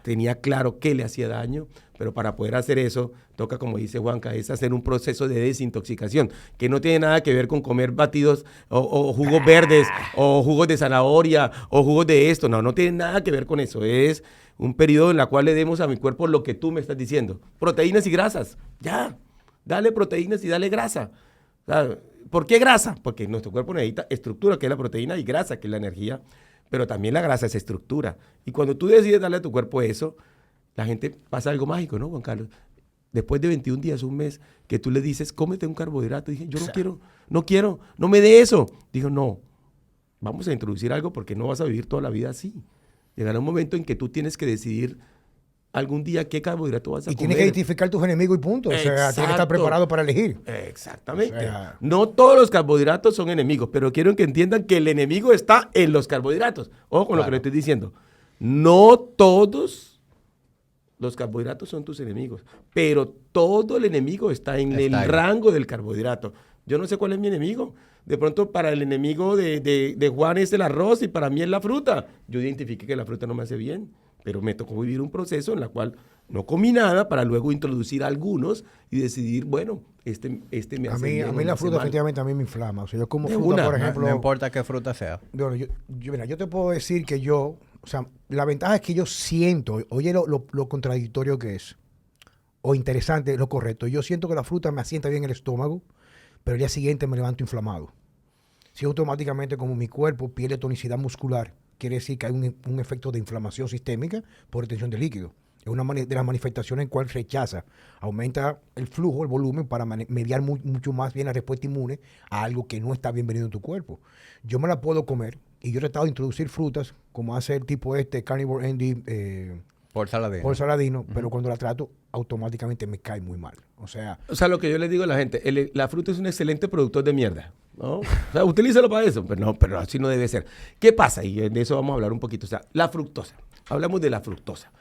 tenía claro qué le hacía daño, pero para poder hacer eso, toca, como dice Juanca, es hacer un proceso de desintoxicación, que no tiene nada que ver con comer batidos o jugos verdes, o jugos de zanahoria, o jugos de esto. No tiene nada que ver con eso. Es un periodo en el cual le demos a mi cuerpo lo que tú me estás diciendo. Proteínas y grasas. Ya. Dale proteínas y dale grasa. ¿Por qué grasa? Porque nuestro cuerpo necesita estructura, que es la proteína, y grasa, que es la energía. Pero también la grasa es estructura. Y cuando tú decides darle a tu cuerpo eso, la gente pasa algo mágico, ¿no, Juan Carlos? Después de 21 días, un mes, que tú le dices, cómete un carbohidrato. Dije, yo no quiero, no me dé eso. Dijo, no, vamos a introducir algo porque no vas a vivir toda la vida así. Llegará un momento en que tú tienes que decidir algún día qué carbohidrato vas a comer. Y tienes que identificar tus enemigos y punto. Exacto. O sea, tienes que estar preparado para elegir. Exactamente. O sea, no todos los carbohidratos son enemigos, pero quiero que entiendan que el enemigo está en los carbohidratos. Ojo con lo que le estoy diciendo. No todos los carbohidratos son tus enemigos, pero todo el enemigo está en el rango del carbohidrato. Yo no sé cuál es mi enemigo. De pronto para el enemigo de Juan es el arroz y para mí es la fruta. Yo identifiqué que la fruta no me hace bien, pero me tocó vivir un proceso en el cual no comí nada para luego introducir alguros y decidir, bueno, este me hace bien. A o mí me la hace fruta mal. definitivamente a mí me inflama. O sea, yo como De fruta, una. por No, ejemplo... no importa qué fruta sea. Bueno, mira, yo te puedo decir que o sea, la ventaja es que yo siento, oye lo contradictorio que es, o interesante, lo correcto. Yo siento que la fruta me asienta bien el estómago, pero el día siguiente me levanto inflamado. Si automáticamente como mi cuerpo pierde tonicidad muscular, quiere decir que hay un efecto de inflamación sistémica por retención de líquido. Es una de las manifestaciones en cual rechaza, aumenta el flujo, el volumen para mediar mucho más bien la respuesta inmune a algo que no está bienvenido en tu cuerpo. Yo me la puedo comer y yo he tratado de introducir frutas como hace el tipo Carnivore Andy Por saladino. por saladino, pero cuando la trato automáticamente me cae muy mal. O sea, Lo que yo le digo a la gente, la fruta es un excelente productor de mierda, ¿no? O sea, utilízalo para eso, pero así no debe ser. ¿Qué pasa? Y de eso vamos a hablar un poquito. O sea, la fructosa. Hablamos de la fructosa.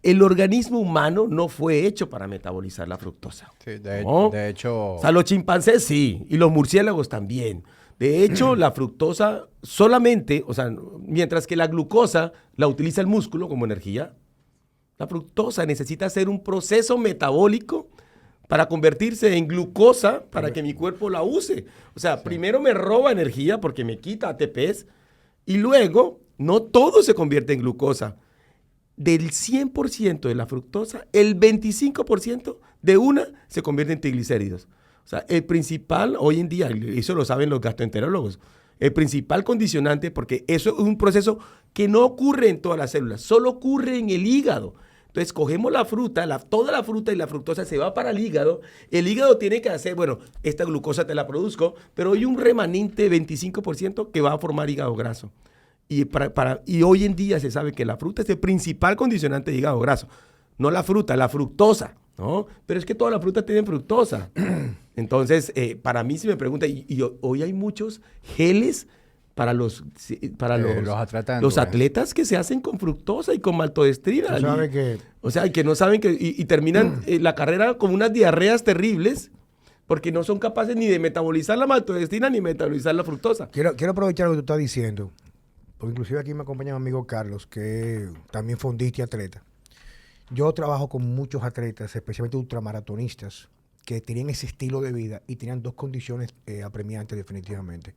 El organismo humano no fue hecho para metabolizar la fructosa. Sí, ¿no? de hecho... O sea, los chimpancés sí, y los murciélagos también. De hecho, la fructosa solamente, o sea, mientras que la glucosa la utiliza el músculo como energía, la fructosa necesita hacer un proceso metabólico para convertirse en glucosa para que mi cuerpo la use. O sea, primero me roba energía porque me quita ATPs y luego no todo se convierte en glucosa. Del 100% de la fructosa, el 25% de una se convierte en triglicéridos. O sea, el principal, hoy en día, eso lo saben los gastroenterólogos, el principal condicionante, porque eso es un proceso que no ocurre en todas las células, solo ocurre en el hígado. Entonces, cogemos la fruta, toda la fruta y la fructosa se va para el hígado tiene que hacer, bueno, esta glucosa te la produzco, pero hay un remanente 25% que va a formar hígado graso. Y hoy en día se sabe que la fruta es el principal condicionante de hígado graso. No la fruta, la fructosa, ¿no? Pero es que todas las frutas tienen fructosa. Entonces, para mí si me pregunta, y hoy hay muchos geles para los atletas que se hacen con fructosa y con maltodextrina. tú sabes que... O sea, que no saben y terminan la carrera con unas diarreas terribles porque no son capaces ni de metabolizar la maltodextrina ni metabolizar la fructosa. Quiero aprovechar lo que tú estás diciendo. Porque inclusive aquí me acompaña mi amigo Carlos, que también fondista y atleta. Yo trabajo con muchos atletas, especialmente ultramaratonistas, que tenían ese estilo de vida y tenían dos condiciones apremiantes definitivamente.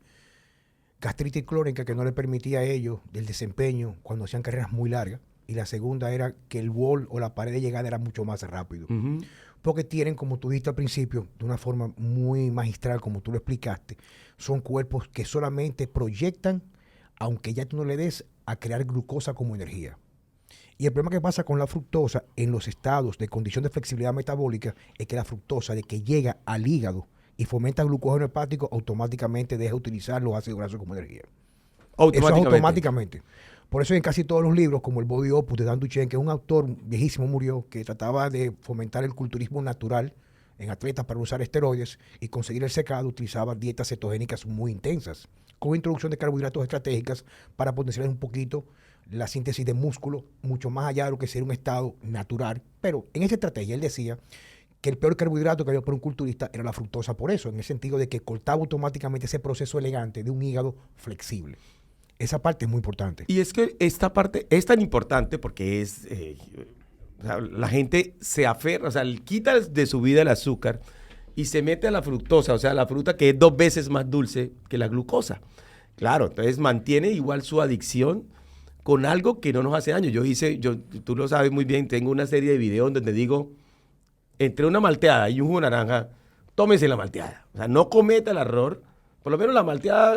Gastritis crónica que no le permitía a ellos el desempeño cuando hacían carreras muy largas. Y la segunda era que el wall o la pared de llegada era mucho más rápido. Uh-huh. Porque tienen, como tú dijiste al principio, de una forma muy magistral, como tú lo explicaste, son cuerpos que solamente proyectan, aunque ya tú no le des, a crear glucosa como energía. Y el problema que pasa con la fructosa en los estados de condición de flexibilidad metabólica es que la fructosa, de que llega al hígado y fomenta glucógeno hepático, automáticamente deja de utilizar los ácidos grasos como energía. Eso es automáticamente. Por eso en casi todos los libros, como el Body Opus de Dan Duchaine, que es un autor viejísimo, murió, que trataba de fomentar el culturismo natural en atletas para usar esteroides y conseguir el secado, utilizaba dietas cetogénicas muy intensas, con introducción de carbohidratos estratégicas para potenciar un poquito la síntesis de músculo, mucho más allá de lo que sería un estado natural. Pero en esa estrategia él decía que el peor carbohidrato que había para un culturista era la fructosa, por eso, en el sentido de que cortaba automáticamente ese proceso elegante de un hígado flexible. Esa parte es muy importante. Y es que esta parte es tan importante porque es... o sea, la gente se aferra, o sea, quita de su vida el azúcar y se mete a la fructosa, o sea, la fruta que es 2 veces más dulce que la glucosa. Claro, entonces mantiene igual su adicción con algo que no nos hace daño. Tú lo sabes muy bien, tengo una serie de videos donde digo, entre una malteada y un jugo de naranja, tómese la malteada. O sea, no cometa el error. Por lo menos la malteada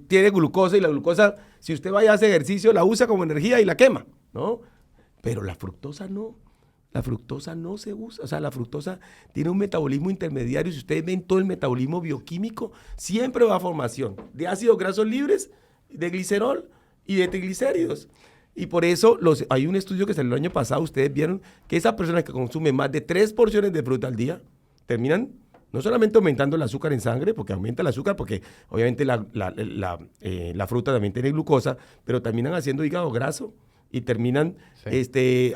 tiene glucosa y la glucosa, si usted vaya a hacer ejercicio, la usa como energía y la quema, ¿no? Pero la fructosa no. La fructosa no se usa. O sea, la fructosa tiene un metabolismo intermediario. Si ustedes ven todo el metabolismo bioquímico, siempre va a formación de ácidos grasos libres, de glicerol y de triglicéridos. Y por eso hay un estudio que salió el año pasado. Ustedes vieron que esas personas que consumen más de 3 porciones de fruta al día terminan no solamente aumentando el azúcar en sangre, porque aumenta el azúcar, porque obviamente la fruta también tiene glucosa, pero terminan haciendo hígado graso y terminan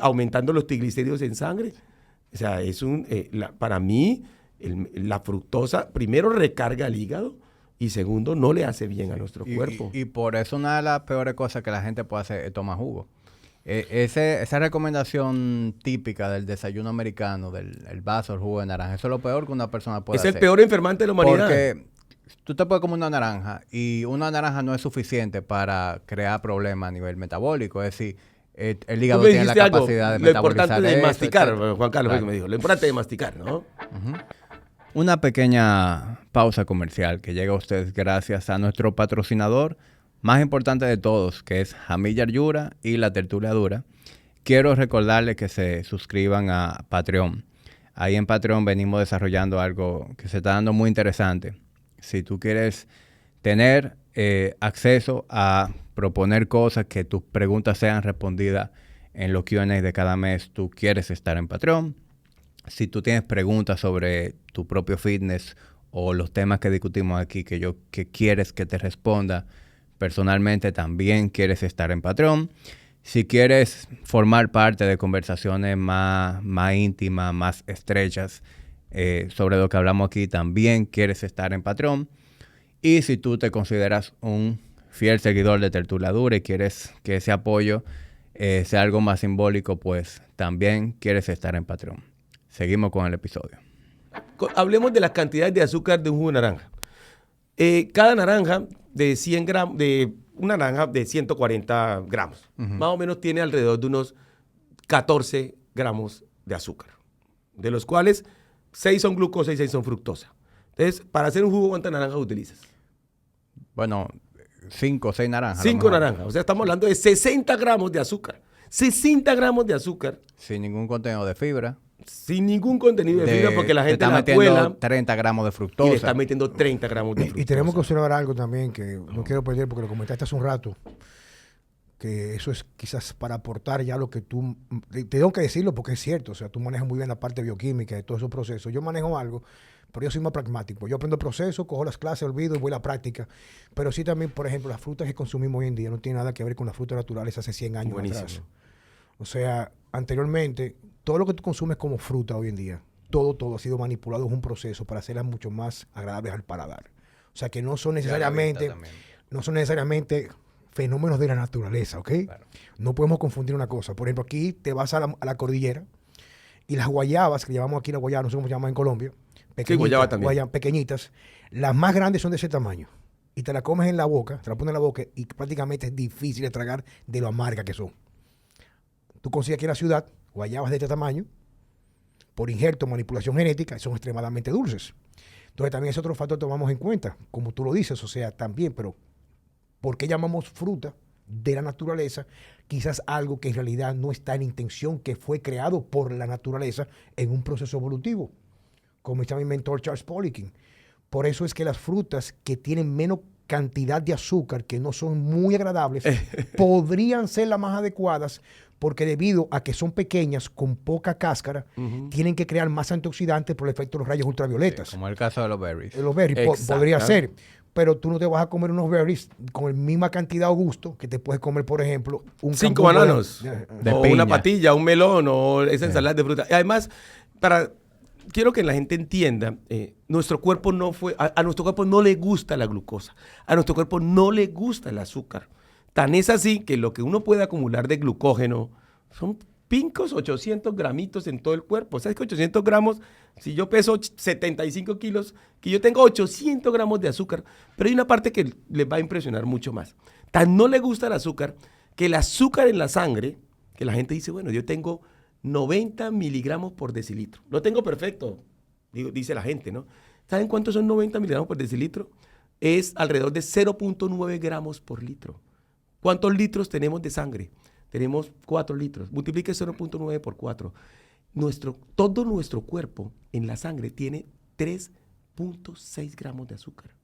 aumentando los triglicéridos en sangre. O sea, para mí, la fructosa, primero, recarga el hígado y segundo, no le hace bien a nuestro cuerpo. Y por eso una de las peores cosas que la gente puede hacer es tomar jugo. Esa recomendación típica del desayuno americano, del el vaso, el jugo de naranja, eso es lo peor que una persona puede Es hacer. el peor enfermante de la humanidad. Porque tú te puedes comer una naranja y una naranja no es suficiente para crear problemas a nivel metabólico. Es decir, el hígado Tú me tiene la dijiste algo, capacidad de lo metabolizar importante de eso, masticar, etcétera. Juan Carlos, Claro. me dijo, lo importante de masticar, ¿no? Una pequeña pausa comercial que llega a ustedes gracias a nuestro patrocinador más importante de todos, que es Jamilla Yura y La Tertulia Dura. Quiero recordarles que se suscriban a Patreon. Ahí en Patreon venimos desarrollando algo que se está dando muy interesante. Si tú quieres tener acceso a proponer cosas, que tus preguntas sean respondidas en los Q&A de cada mes, tú quieres estar en Patreon. Si tú tienes preguntas sobre tu propio fitness o los temas que discutimos aquí que quieres que te responda personalmente, también quieres estar en Patreon. Si quieres formar parte de conversaciones más íntimas, más estrechas sobre lo que hablamos aquí, también quieres estar en Patreon. Y si tú te consideras un fiel seguidor de Tertulia Dura y quieres que ese apoyo sea algo más simbólico, pues también quieres estar en Patreon. Seguimos con el episodio. Hablemos de las cantidades de azúcar de un jugo de naranja. Cada naranja de 100 gramos, de una naranja de 140 gramos, más o menos tiene alrededor de unos 14 gramos de azúcar, de los cuales 6 son glucosa y 6 son fructosa. Entonces, para hacer un jugo, ¿cuántas naranjas utilizas? Bueno, 5 o 6 naranjas. 5 naranjas. O sea, estamos hablando de 60 gramos de azúcar. 60 gramos de azúcar. Sin ningún contenido de fibra. Sin ningún contenido de fibra, porque la gente está la metiendo cuela 30 gramos de y fructosa. le está metiendo 30 gramos de fructosa. Y tenemos que observar algo también que no quiero perder porque lo comentaste hace un rato, que eso es quizás para aportar ya lo que tú... Te tengo que decirlo porque es cierto, o sea, tú manejas muy bien la parte bioquímica de todos esos procesos. Yo manejo algo, pero yo soy más pragmático. Yo aprendo el proceso, cojo las clases, olvido y voy a la práctica. Pero sí también, por ejemplo, las frutas que consumimos hoy en día no tienen nada que ver con las frutas naturales hace 100 años Buenísimo. atrás. O sea, anteriormente, todo lo que tú consumes como fruta hoy en día, todo ha sido manipulado en un proceso para hacerlas mucho más agradables al paladar. O sea, que no son necesariamente fenómenos de la naturaleza, ¿ok? Claro. No podemos confundir una cosa. Por ejemplo, aquí te vas a la cordillera y las guayabas, que llamamos aquí las guayabas, no sé cómo se llama en Colombia, guayaba también. pequeñitas, las más grandes son de ese tamaño. Y te la comes en la boca, te la pones en la boca y prácticamente es difícil de tragar de lo amarga que son. Tú consigues aquí en la ciudad guayabas de este tamaño, por injerto, manipulación genética, son extremadamente dulces. Entonces también es otro factor que tomamos en cuenta, como tú lo dices, o sea, también, pero ¿por qué llamamos fruta de la naturaleza? Quizás algo que en realidad no está en intención, que fue creado por la naturaleza en un proceso evolutivo, como está mi mentor Charles Poliquin. Por eso es que las frutas que tienen menos cantidad de azúcar, que no son muy agradables, podrían ser las más adecuadas, porque debido a que son pequeñas, con poca cáscara, tienen que crear más antioxidantes por el efecto de los rayos ultravioletas. Sí, como el caso de los berries. Los berries podría ser, pero tú no te vas a comer unos berries con la misma cantidad o gusto que te puedes comer, por ejemplo, un 5 cambur bananos, de o piña. una patilla, un melón, o esa ensalada de fruta. Y además, quiero que la gente entienda, nuestro cuerpo a nuestro cuerpo no le gusta la glucosa, a nuestro cuerpo no le gusta el azúcar. Tan es así que lo que uno puede acumular de glucógeno son pincos 800 gramitos en todo el cuerpo. ¿Sabes que 800 gramos, si yo peso 75 kilos, que yo tengo 800 gramos de azúcar? Pero hay una parte que les va a impresionar mucho más. Tan no le gusta el azúcar, que el azúcar en la sangre, que la gente dice, bueno, yo tengo 90 miligramos por decilitro. Lo tengo perfecto, dice la gente, ¿no? ¿Saben cuántos son 90 miligramos por decilitro? Es alrededor de 0.9 gramos por litro. ¿Cuántos litros tenemos de sangre? Tenemos 4 litros. Multiplique 0.9 por 4. Todo nuestro cuerpo en la sangre tiene 3.6 gramos de azúcar.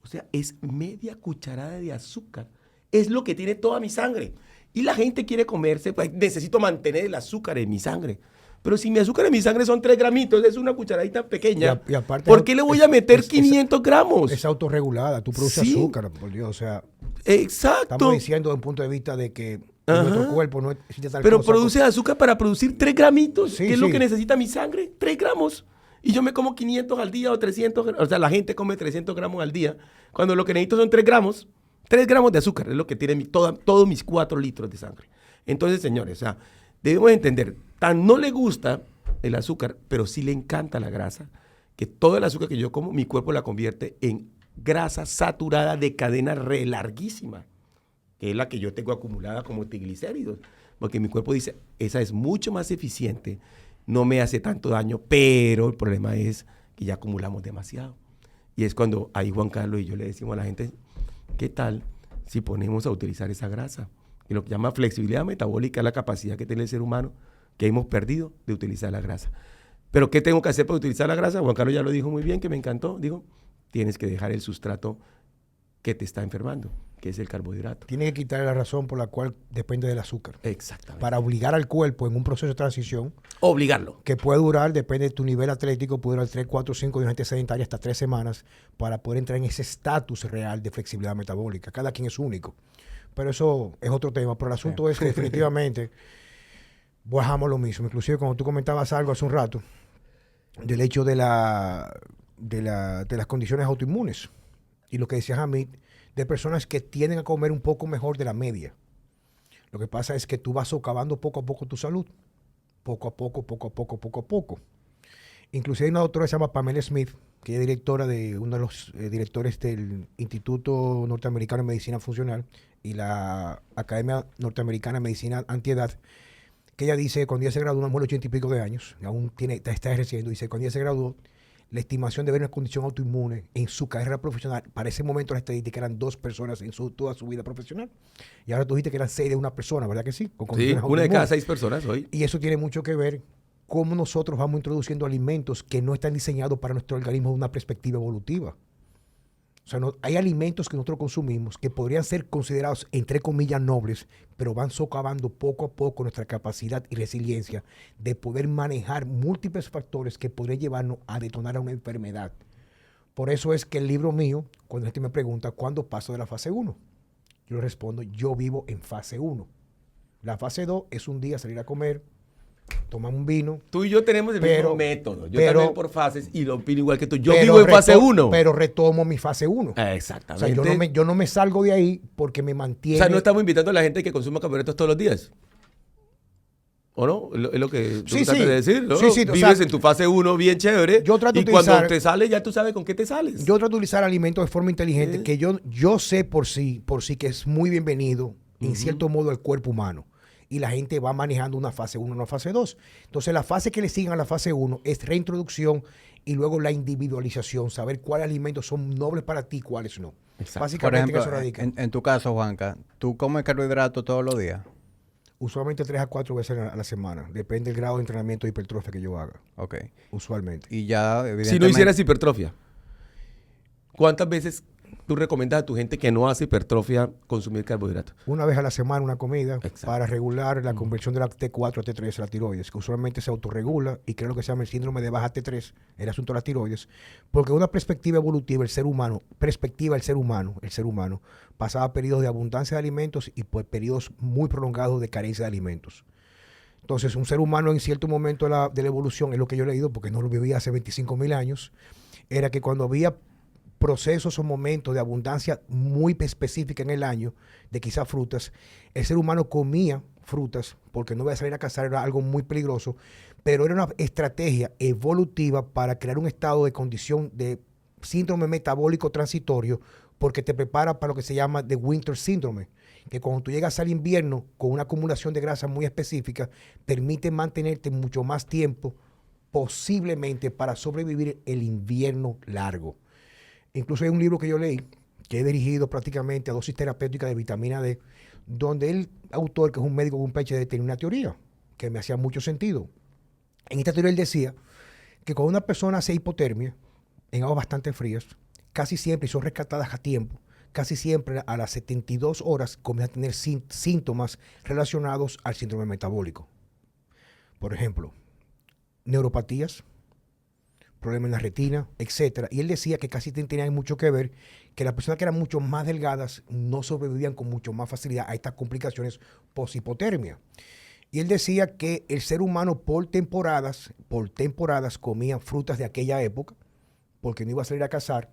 O sea, es media cucharada de azúcar. Es lo que tiene toda mi sangre. Y la gente quiere comerse, pues necesito mantener el azúcar en mi sangre. Pero si mi azúcar en mi sangre son 3 gramitos, es una cucharadita pequeña, Y aparte ¿por qué le voy a meter 500 gramos? Es autorregulada, tú produces Sí. azúcar, por Dios, o sea, Exacto. estamos diciendo desde un punto de vista de que en nuestro cuerpo no existe tal Pero cosa. produce azúcar para producir 3 gramitos, Sí, que es lo sí. que necesita mi sangre, 3 gramos. Y yo me como 500 al día o 300, o sea, la gente come 300 gramos al día, cuando lo que necesito son 3 gramos. 3 gramos de azúcar es lo que tiene todos mis 4 litros de sangre. Entonces, señores, o sea, debemos entender, tan no le gusta el azúcar, pero sí le encanta la grasa, que todo el azúcar que yo como, mi cuerpo la convierte en grasa saturada de cadena re larguísima, que es la que yo tengo acumulada como triglicéridos, porque mi cuerpo dice, esa es mucho más eficiente, no me hace tanto daño, pero el problema es que ya acumulamos demasiado. Y es cuando ahí Juan Carlos y yo le decimos a la gente, ¿qué tal si ponemos a utilizar esa grasa? Y lo que llama flexibilidad metabólica es la capacidad que tiene el ser humano, que hemos perdido de utilizar la grasa. ¿Pero qué tengo que hacer para utilizar la grasa? Juan Carlos ya lo dijo muy bien, que me encantó. Digo, tienes que dejar el sustrato que te está enfermando, que es el carbohidrato. Tiene que quitar la razón por la cual depende del azúcar. Exactamente. Para obligar al cuerpo en un proceso de transición Obligarlo. que puede durar, depende de tu nivel atlético, puede durar 3, 4, 5 de una gente sedentaria hasta 3 semanas para poder entrar en ese estatus real de flexibilidad metabólica. Cada quien es único. Pero eso es otro tema. Pero el asunto es que definitivamente bajamos lo mismo. Inclusive cuando tú comentabas algo hace un rato del hecho de las condiciones autoinmunes y lo que decías a mí, de personas que tienden a comer un poco mejor de la media. Lo que pasa es que tú vas socavando poco a poco tu salud. Poco a poco, poco a poco, poco a poco. Inclusive hay una doctora que se llama Pamela Smith, que es directora de uno de los directores del Instituto Norteamericano de Medicina Funcional y la Academia Norteamericana de Medicina Antiedad, que ella dice que cuando ella se graduó, una mujer de 80 y pico de años, aún está ejerciendo, dice que cuando ella se graduó, la estimación de ver una condición autoinmune en su carrera profesional, para ese momento la estadística eran 2 personas en toda su vida profesional. Y ahora tú dijiste que eran 6 de una persona, ¿verdad que sí? Con Sí, una de cada 6 personas hoy. Y eso tiene mucho que ver cómo nosotros vamos introduciendo alimentos que no están diseñados para nuestro organismo de una perspectiva evolutiva. O sea, hay alimentos que nosotros consumimos que podrían ser considerados, entre comillas, nobles, pero van socavando poco a poco nuestra capacidad y resiliencia de poder manejar múltiples factores que podrían llevarnos a detonar a una enfermedad. Por eso es que el libro mío, cuando la gente me pregunta, ¿cuándo paso de la fase 1? Yo le respondo, yo vivo en fase 1. La fase 2 es un día salir a comer, tomar un vino. Tú y yo tenemos el mismo método. Yo también por fases y lo opino igual que tú. Yo vivo en fase 1. Pero retomo mi fase 1. Exactamente. O sea, yo no me salgo de ahí porque me mantiene. O sea, no estamos invitando a la gente que consuma carbohidratos todos los días. ¿O no? Es lo que tú tratas de decir, ¿no? Sí, vives en tu fase 1 bien chévere. Yo trato y cuando te sales, ya tú sabes con qué te sales. Yo trato de utilizar alimentos de forma inteligente que yo sé por sí que es muy bienvenido, en cierto modo, al cuerpo humano. Y la gente va manejando una fase 1, una fase 2. Entonces, la fase que le siguen a la fase 1 es reintroducción y luego la individualización, saber cuáles alimentos son nobles para ti y cuáles no. Exacto. Básicamente, Por ejemplo, eso radica. en tu caso, Juanca, ¿tú comes carbohidratos todos los días? Usualmente 3 a 4 veces a la semana. Depende del grado de entrenamiento de hipertrofia que yo haga. Ok. Usualmente. Y ya, evidentemente... Si no hicieras hipertrofia, ¿cuántas veces tú recomiendas a tu gente que no hace hipertrofia consumir carbohidratos? Una vez a la semana una comida. Exacto. Para regular la conversión de la T4 a T3 a la tiroides, que usualmente se autorregula y creo que se llama el síndrome de baja T3, el asunto de la tiroides, porque una perspectiva evolutiva, el ser humano, pasaba periodos de abundancia de alimentos y por periodos muy prolongados de carencia de alimentos. Entonces, un ser humano en cierto momento de la evolución, es lo que yo he leído, porque no lo vivía hace 25,000 años, era que cuando había procesos o momentos de abundancia muy específica en el año, de quizás frutas, el ser humano comía frutas, porque no iba a salir a cazar, era algo muy peligroso, pero era una estrategia evolutiva para crear un estado de condición de síndrome metabólico transitorio, porque te prepara para lo que se llama the winter syndrome, que cuando tú llegas al invierno con una acumulación de grasa muy específica, permite mantenerte mucho más tiempo, posiblemente para sobrevivir el invierno largo. Incluso hay un libro que yo leí, que he dirigido prácticamente a dosis terapéuticas de vitamina D, donde el autor, que es un médico con un PhD, tenía una teoría que me hacía mucho sentido. En esta teoría él decía que cuando una persona hace hipotermia en aguas bastante frías, casi siempre, y son rescatadas a tiempo, casi siempre a las 72 horas comienza a tener síntomas relacionados al síndrome metabólico. Por ejemplo, neuropatías, problemas en la retina, etcétera. Y él decía que casi tenían mucho que ver que las personas que eran mucho más delgadas no sobrevivían con mucho más facilidad a estas complicaciones post-hipotermia. Y él decía que el ser humano por temporadas comía frutas de aquella época, porque no iba a salir a cazar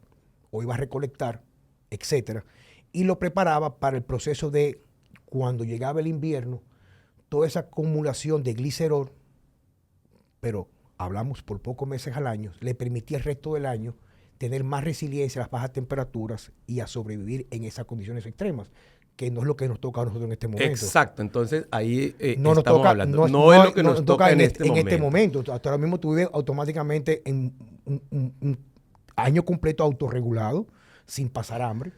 o iba a recolectar, etcétera, y lo preparaba para el proceso de cuando llegaba el invierno, toda esa acumulación de glicerol, pero hablamos por pocos meses al año, le permitía el resto del año tener más resiliencia a las bajas temperaturas y a sobrevivir en esas condiciones extremas, que no es lo que nos toca a nosotros en este momento. Exacto, entonces ahí no estamos toca, hablando. No es lo que nos toca en este momento. Hasta ahora mismo tú vives automáticamente en un año completo autorregulado, sin pasar hambre.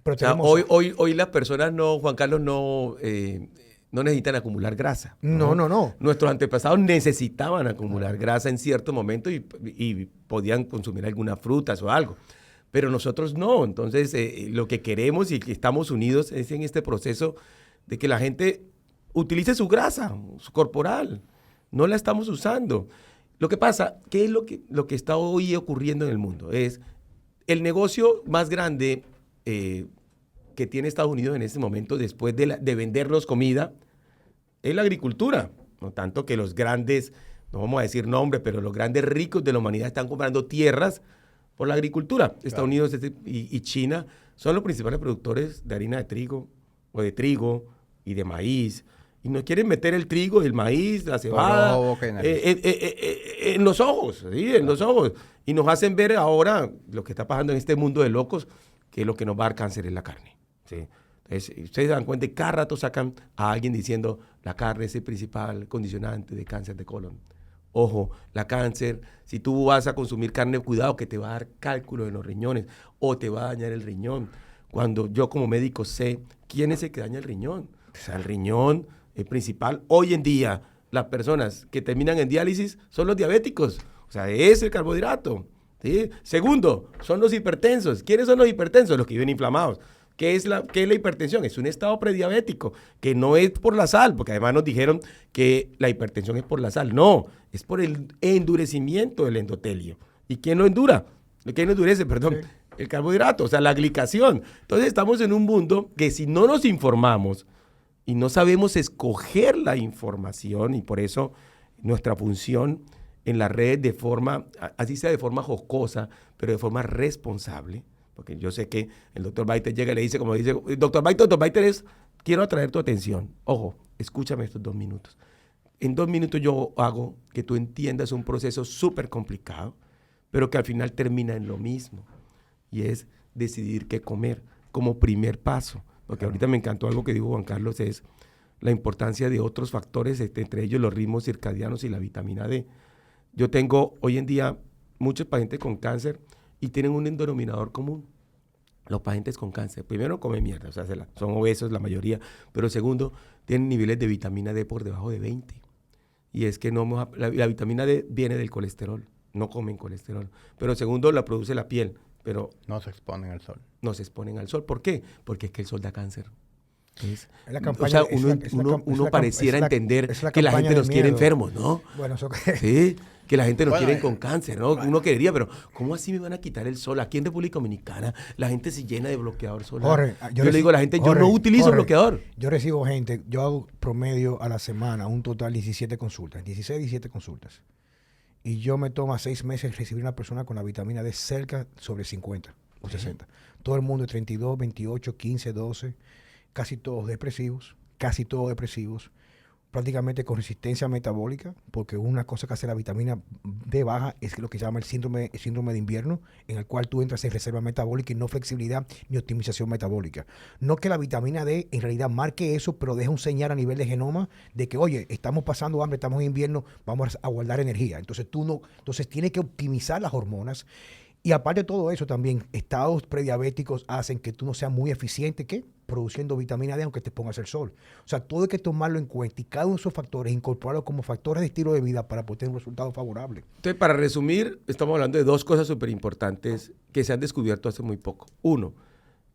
Pero o sea, hoy las personas no, Juan Carlos, no necesitan acumular grasa. No. Nuestros antepasados necesitaban acumular grasa en cierto momento y podían consumir algunas frutas o algo. Pero nosotros no. Entonces, lo que queremos y que estamos unidos es en este proceso de que la gente utilice su grasa, su corporal. No la estamos usando. Lo que pasa, ¿qué es lo que está hoy ocurriendo en el mundo? Es el negocio más grande que tiene Estados Unidos en este momento, después de vendernos comida, es la agricultura. No tanto que los grandes, no vamos a decir nombres, pero los grandes ricos de la humanidad están comprando tierras por la agricultura. Claro. Estados Unidos y China son los principales productores de harina de trigo o de trigo y de maíz. Y nos quieren meter el trigo, el maíz, la cebada en los ojos, ¿sí? En los ojos. Y nos hacen ver ahora lo que está pasando en este mundo de locos, que lo que nos va a dar cáncer es la carne, ¿sí? Entonces, ustedes se dan cuenta que cada rato sacan a alguien diciendo la carne es el principal condicionante de cáncer de colon. Ojo, la cáncer, si tú vas a consumir carne, cuidado que te va a dar cálculo en los riñones o te va a dañar el riñón. Cuando yo como médico sé quién es el que daña el riñón. O sea, el riñón principal. Hoy en día, las personas que terminan en diálisis son los diabéticos. O sea, es el carbohidrato, ¿sí? Segundo, son los hipertensos. ¿Quiénes son los hipertensos? Los que viven inflamados. ¿Qué es la hipertensión? Es un estado prediabético, que no es por la sal, porque además nos dijeron que la hipertensión es por la sal. No, es por el endurecimiento del endotelio. ¿Y quién lo endura? ¿Quién lo endurece? Perdón. Sí. El carbohidrato, o sea, la glicación. Entonces estamos en un mundo que si no nos informamos y no sabemos escoger la información, y por eso nuestra función en las redes de forma, así sea de forma jocosa, pero de forma responsable, porque yo sé que el doctor Baiter llega y le dice, como dice, doctor Baiter quiero atraer tu atención. Ojo, escúchame estos 2 minutos. En 2 minutos yo hago que tú entiendas un proceso súper complicado, pero que al final termina en lo mismo. Y es decidir qué comer como primer paso. Porque ahorita me encantó algo que dijo Juan Carlos, es la importancia de otros factores, entre ellos los ritmos circadianos y la vitamina D. Yo tengo hoy en día muchos pacientes con cáncer y tienen un denominador común. Los pacientes con cáncer, primero comen mierda, o sea, son obesos la mayoría, pero segundo, tienen niveles de vitamina D por debajo de 20. Y es que la vitamina D viene del colesterol, no comen colesterol. Pero segundo, la produce la piel, pero no se exponen al sol. No se exponen al sol. ¿Por qué? Porque es que el sol da cáncer. Uno pareciera entender que la gente nos quiere enfermos, ¿no? Bueno, eso sí, que la gente nos quiere con cáncer, ¿no? Uno quería, pero ¿cómo así me van a quitar el sol? Aquí en República Dominicana la gente se llena de bloqueador solar. Yo le digo a la gente, yo no utilizo bloqueador. Yo recibo gente, yo hago promedio a la semana un total de 17 consultas, 17 consultas. Y yo me tomo 6 meses recibir una persona con la vitamina D cerca sobre 50 o 60. Todo el mundo de 32, 28, 15, 12, casi todos depresivos, prácticamente con resistencia metabólica, porque una cosa que hace la vitamina D baja es lo que se llama el síndrome de invierno, en el cual tú entras en reserva metabólica y no flexibilidad ni optimización metabólica. No que la vitamina D en realidad marque eso, pero deja un señal a nivel de genoma de que, oye, estamos pasando hambre, estamos en invierno, vamos a guardar energía. Entonces tienes que optimizar las hormonas. Y aparte de todo eso también, estados prediabéticos hacen que tú no seas muy eficiente, ¿qué? Produciendo vitamina D aunque te pongas el sol. O sea, todo hay que tomarlo en cuenta y cada uno de esos factores, incorporarlos como factores de estilo de vida para poder tener un resultado favorable. Entonces, para resumir, estamos hablando de 2 cosas súper importantes que se han descubierto hace muy poco. 1,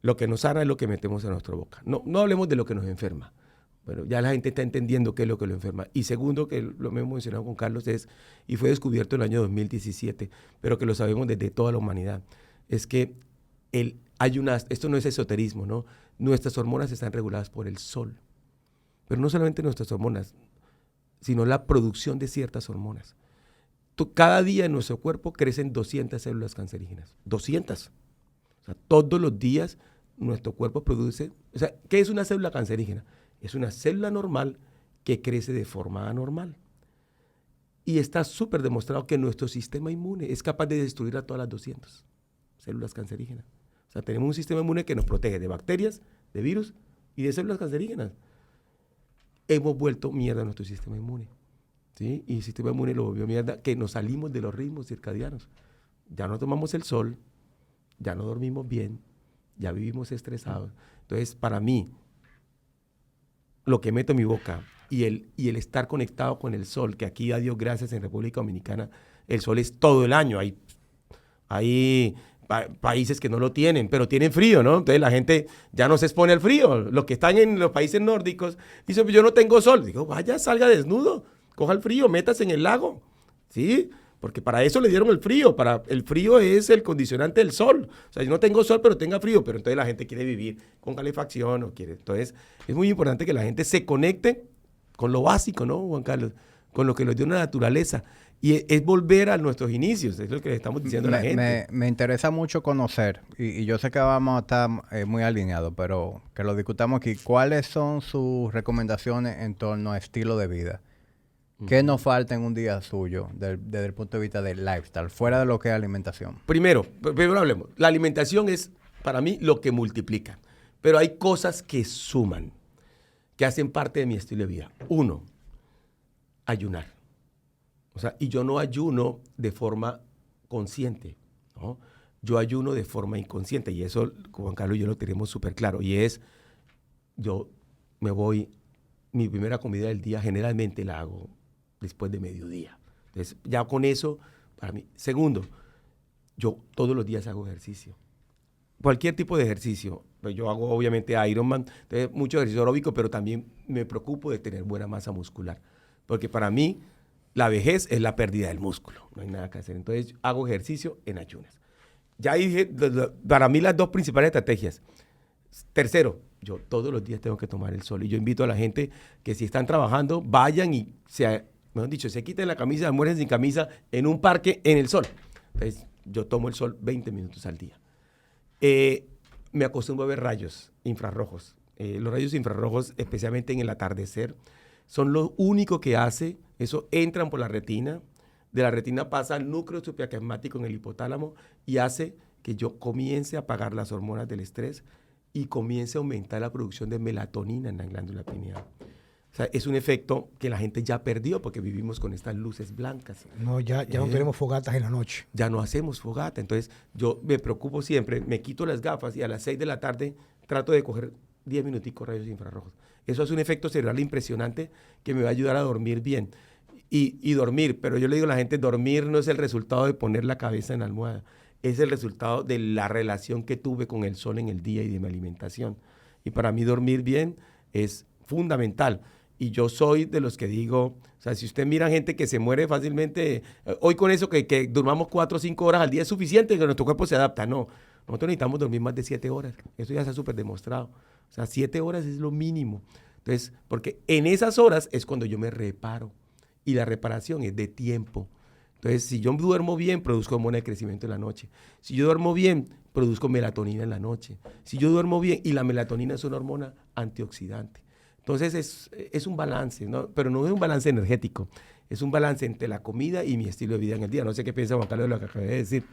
lo que nos sana es lo que metemos en nuestra boca. No hablemos de lo que nos enferma. Bueno, ya la gente está entendiendo qué es lo que lo enferma. Y segundo, que lo hemos mencionado con Carlos, y fue descubierto en el año 2017, pero que lo sabemos desde toda la humanidad, es que esto no es esoterismo, ¿no? Nuestras hormonas están reguladas por el sol. Pero no solamente nuestras hormonas, sino la producción de ciertas hormonas. Cada día en nuestro cuerpo crecen 200 células cancerígenas. 200. O sea, todos los días nuestro cuerpo produce... O sea, ¿qué es una célula cancerígena? Es una célula normal que crece de forma anormal. Y está súper demostrado que nuestro sistema inmune es capaz de destruir a todas las 200 células cancerígenas. O sea, tenemos un sistema inmune que nos protege de bacterias, de virus y de células cancerígenas. Hemos vuelto mierda a nuestro sistema inmune, ¿sí? Y el sistema inmune lo volvió mierda, que nos salimos de los ritmos circadianos. Ya no tomamos el sol, ya no dormimos bien, ya vivimos estresados. Entonces, para mí, lo que meto en mi boca y el estar conectado con el sol, que aquí, a Dios gracias, en República Dominicana, el sol es todo el año. Hay países que no lo tienen, pero tienen frío, ¿no? Entonces la gente ya no se expone al frío. Los que están en los países nórdicos dicen, yo no tengo sol. Digo, vaya, salga desnudo, coja el frío, métase en el lago, ¿sí? Porque para eso le dieron el frío. El frío es el condicionante del sol. O sea, yo no tengo sol, pero tenga frío. Pero entonces la gente quiere vivir con calefacción o quiere. Entonces, es muy importante que la gente se conecte con lo básico, ¿no, Juan Carlos? Con lo que nos dio la naturaleza. Y es volver a nuestros inicios, es lo que le estamos diciendo a la gente. Me interesa mucho conocer, y yo sé que vamos a estar muy alineados, pero que lo discutamos aquí. ¿Cuáles son sus recomendaciones en torno a estilo de vida? ¿Qué nos falta en un día suyo desde el punto de vista del lifestyle, fuera de lo que es alimentación? Primero hablemos. La alimentación es, para mí, lo que multiplica. Pero hay cosas que suman, que hacen parte de mi estilo de vida. 1, ayunar. O sea, y yo no ayuno de forma consciente, ¿no? Yo ayuno de forma inconsciente. Y eso, Juan Carlos y yo lo tenemos súper claro. Y es, yo me voy, mi primera comida del día generalmente la hago después de mediodía. Entonces, ya con eso, para mí. Segundo, yo todos los días hago ejercicio. Cualquier tipo de ejercicio. Pues yo hago, obviamente, Ironman, entonces, mucho ejercicio aeróbico, pero también me preocupo de tener buena masa muscular. Porque para mí, la vejez es la pérdida del músculo. No hay nada que hacer. Entonces, hago ejercicio en ayunas. Ya dije, para mí, las 2 principales estrategias. Tercero, yo todos los días tengo que tomar el sol. Y yo invito a la gente que si están trabajando, vayan y mejor dicho, se quiten la camisa, almuercen sin camisa en un parque en el sol. Entonces, yo tomo el sol 20 minutos al día. Me acostumbro a ver rayos infrarrojos. Los rayos infrarrojos, especialmente en el atardecer, son lo único que hace, eso entran por la retina, de la retina pasa al núcleo supraquiasmático en el hipotálamo y hace que yo comience a apagar las hormonas del estrés y comience a aumentar la producción de melatonina en la glándula pineal. O sea, es un efecto que la gente ya perdió porque vivimos con estas luces blancas. No, ya no tenemos fogatas en la noche. Ya no hacemos fogata. Entonces, yo me preocupo siempre, me quito las gafas y a las 6 de la tarde trato de coger 10 minuticos rayos infrarrojos. Eso es un efecto cerebral impresionante que me va a ayudar a dormir bien. Y dormir, pero yo le digo a la gente, dormir no es el resultado de poner la cabeza en la almohada. Es el resultado de la relación que tuve con el sol en el día y de mi alimentación. Y para mí dormir bien es fundamental. Y yo soy de los que digo, o sea, si usted mira gente que se muere fácilmente, hoy con eso que durmamos 4 o 5 horas al día es suficiente, que nuestro cuerpo se adapta. No, nosotros necesitamos dormir más de 7 horas. Eso ya está súper demostrado. O sea, 7 horas es lo mínimo. Entonces, porque en esas horas es cuando yo me reparo. Y la reparación es de tiempo. Entonces, si yo duermo bien, produzco hormona de crecimiento en la noche. Si yo duermo bien, produzco melatonina en la noche. Si yo duermo bien, y la melatonina es una hormona antioxidante. Entonces, es un balance, ¿no? Pero no es un balance energético. Es un balance entre la comida y mi estilo de vida en el día. No sé qué piensa Juan Carlos de lo que acabé de decir.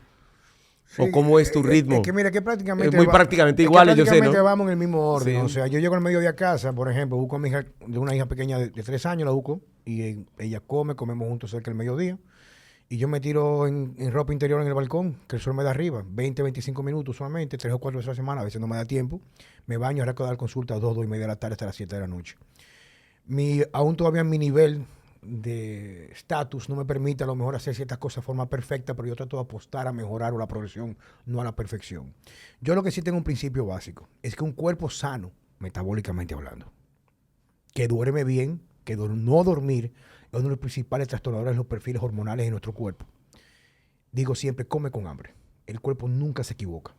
Sí, o cómo es tu ritmo. Es que mira, que prácticamente... Es muy prácticamente igual, yo sé, ¿no? Prácticamente vamos en el mismo orden. Sí. O sea, yo llego al mediodía a casa, por ejemplo, busco a mi hija, de una hija pequeña de 3 años, la busco, y ella comemos juntos cerca del mediodía. Y yo me tiro en ropa interior en el balcón, que el sol me da arriba, 20, 25 minutos solamente, 3 o 4 veces a la semana, a veces no me da tiempo. Me baño, arranco a dar consulta a 2 y media de la tarde hasta las 7 de la noche. Aún todavía mi nivel de estatus no me permite a lo mejor hacer ciertas cosas de forma perfecta, pero yo trato de apostar a mejorar o la progresión, no a la perfección. Yo lo que sí tengo un principio básico, es que un cuerpo sano, metabólicamente hablando, que duerme bien, que no dormir, es uno de los principales trastornadores de los perfiles hormonales de nuestro cuerpo. Digo siempre, come con hambre. El cuerpo nunca se equivoca.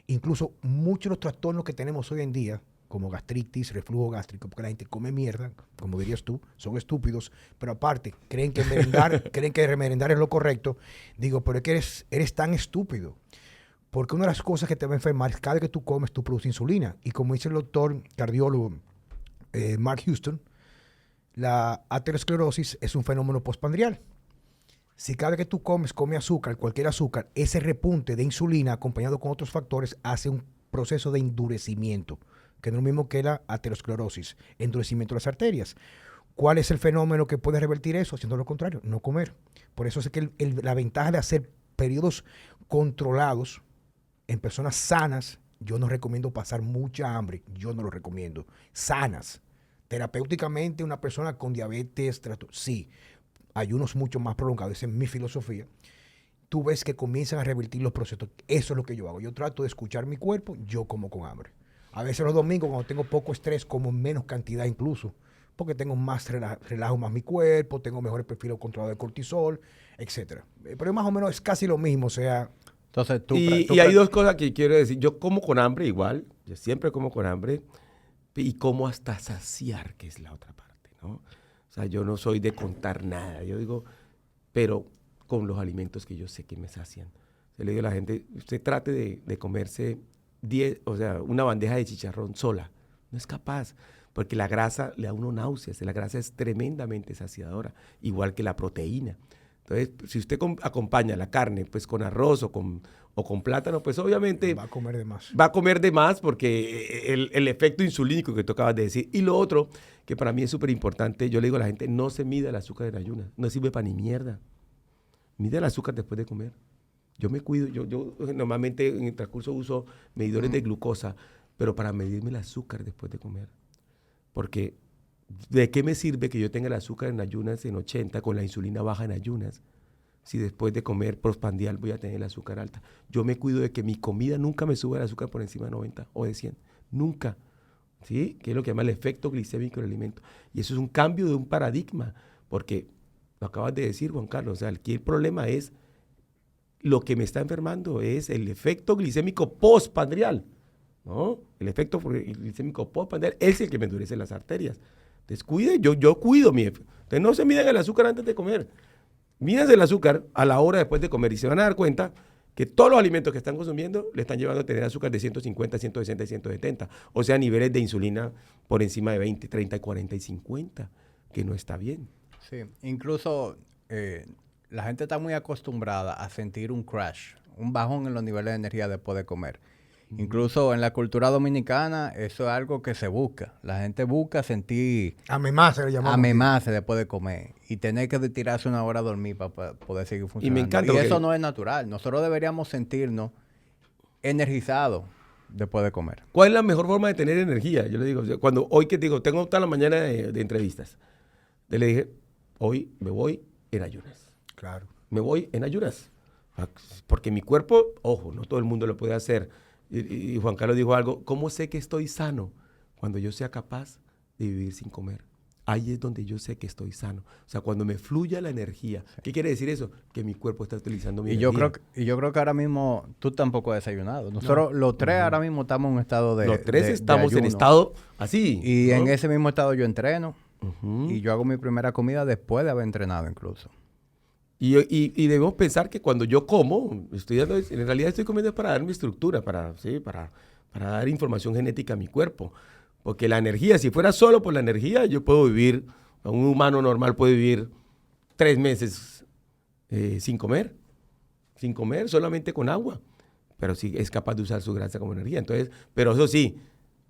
Incluso muchos de los trastornos que tenemos hoy en día, como gastritis, reflujo gástrico, porque la gente come mierda, como dirías tú, son estúpidos, pero aparte, creen que merendar es lo correcto. Digo, pero es que eres tan estúpido. Porque una de las cosas que te va a enfermar es cada vez que tú comes, tú produces insulina. Y como dice el doctor cardiólogo Mark Houston, La aterosclerosis es un fenómeno postprandial. Si cada vez que tú comes azúcar, cualquier azúcar, ese repunte de insulina acompañado con otros factores hace un proceso de endurecimiento, que no es lo mismo que la aterosclerosis, endurecimiento de las arterias. ¿Cuál es el fenómeno que puede revertir eso? Haciendo lo contrario, no comer. Por eso es que la ventaja de hacer periodos controlados en personas sanas, yo no recomiendo pasar mucha hambre, yo no lo recomiendo. Sanas. Terapéuticamente, una persona con diabetes, sí, ayunos mucho más prolongados, esa es mi filosofía. Tú ves que comienzan a revertir los procesos. Eso es lo que yo hago. Yo trato de escuchar mi cuerpo, yo como con hambre. A veces los domingos, cuando tengo poco estrés, como menos cantidad incluso, porque tengo más relajo más mi cuerpo, tengo mejores perfiles controlados de cortisol, etc. Pero más o menos es casi lo mismo, o sea... Entonces, Y hay dos cosas que quiero decir. Yo como con hambre igual, yo siempre como con hambre, y como hasta saciar, que es la otra parte, ¿no? O sea, yo no soy de contar nada. Yo digo, pero con los alimentos que yo sé que me sacian. Yo le digo a la gente, usted trate de comerse 10, o sea, una bandeja de chicharrón sola. No es capaz, porque la grasa le da a uno náuseas. La grasa es tremendamente saciadora, igual que la proteína. Entonces, si usted acompaña la carne pues con arroz o con plátano, pues obviamente va a comer de más. Va a comer de más porque el efecto insulínico que tú acabas de decir. Y lo otro, que para mí es súper importante, yo le digo a la gente, no se mida el azúcar en ayunas. No sirve para ni mierda. Mide el azúcar después de comer. Yo me cuido. Yo normalmente en el transcurso uso medidores de glucosa, pero para medirme el azúcar después de comer. Porque ¿de qué me sirve que yo tenga el azúcar en ayunas en 80 con la insulina baja en ayunas? Si después de comer postprandial voy a tener el azúcar alta. Yo me cuido de que mi comida nunca me suba el azúcar por encima de 90 o de 100. Nunca. ¿Sí? Que es lo que llama el efecto glicémico del alimento. Y eso es un cambio de un paradigma. Porque lo acabas de decir, Juan Carlos. O sea, aquí el problema es lo que me está enfermando es el efecto glicémico postprandial, ¿no? El efecto glicémico postprandial es el que me endurece las arterias. Entonces, cuide, yo cuido mi... Entonces, no se midan el azúcar antes de comer. Mídense el azúcar a la hora después de comer y se van a dar cuenta que todos los alimentos que están consumiendo le están llevando a tener azúcar de 150, 160 y 170. O sea, niveles de insulina por encima de 20, 30, 40 y 50, que no está bien. Sí, incluso la gente está muy acostumbrada a sentir un crash, un bajón en los niveles de energía después de comer. Incluso en la cultura dominicana, eso es algo que se busca. La gente busca sentir Amemase le llamamos. amemase después de comer y tener que tirarse una hora a dormir para poder seguir funcionando. Y me encanta y eso no es natural. Nosotros deberíamos sentirnos energizados después de comer. ¿Cuál es la mejor forma de tener energía? Yo le digo, cuando hoy que te digo, tengo toda la mañana de entrevistas, le dije, hoy me voy en ayunas. Claro. Me voy en ayunas. Porque mi cuerpo, ojo, no todo el mundo lo puede hacer. Y Juan Carlos dijo algo, ¿cómo sé que estoy sano? Cuando yo sea capaz de vivir sin comer. Ahí es donde yo sé que estoy sano. O sea, cuando me fluya la energía. ¿Qué quiere decir eso? Que mi cuerpo está utilizando mi energía. Yo creo que ahora mismo tú tampoco has desayunado. Nosotros los tres ahora mismo estamos en un estado de Los tres estamos de en ayuno. estado así. Y ¿no? en ese mismo estado yo entreno. Uh-huh. Y yo hago mi primera comida después de haber entrenado incluso. Y debemos pensar que cuando yo como, en realidad estoy comiendo para dar mi estructura, para dar información genética a mi cuerpo. Porque la energía, si fuera solo por la energía, yo puedo vivir, un humano normal puede vivir 3 meses sin comer, solamente con agua. Pero sí es capaz de usar su grasa como energía. Entonces, pero eso sí,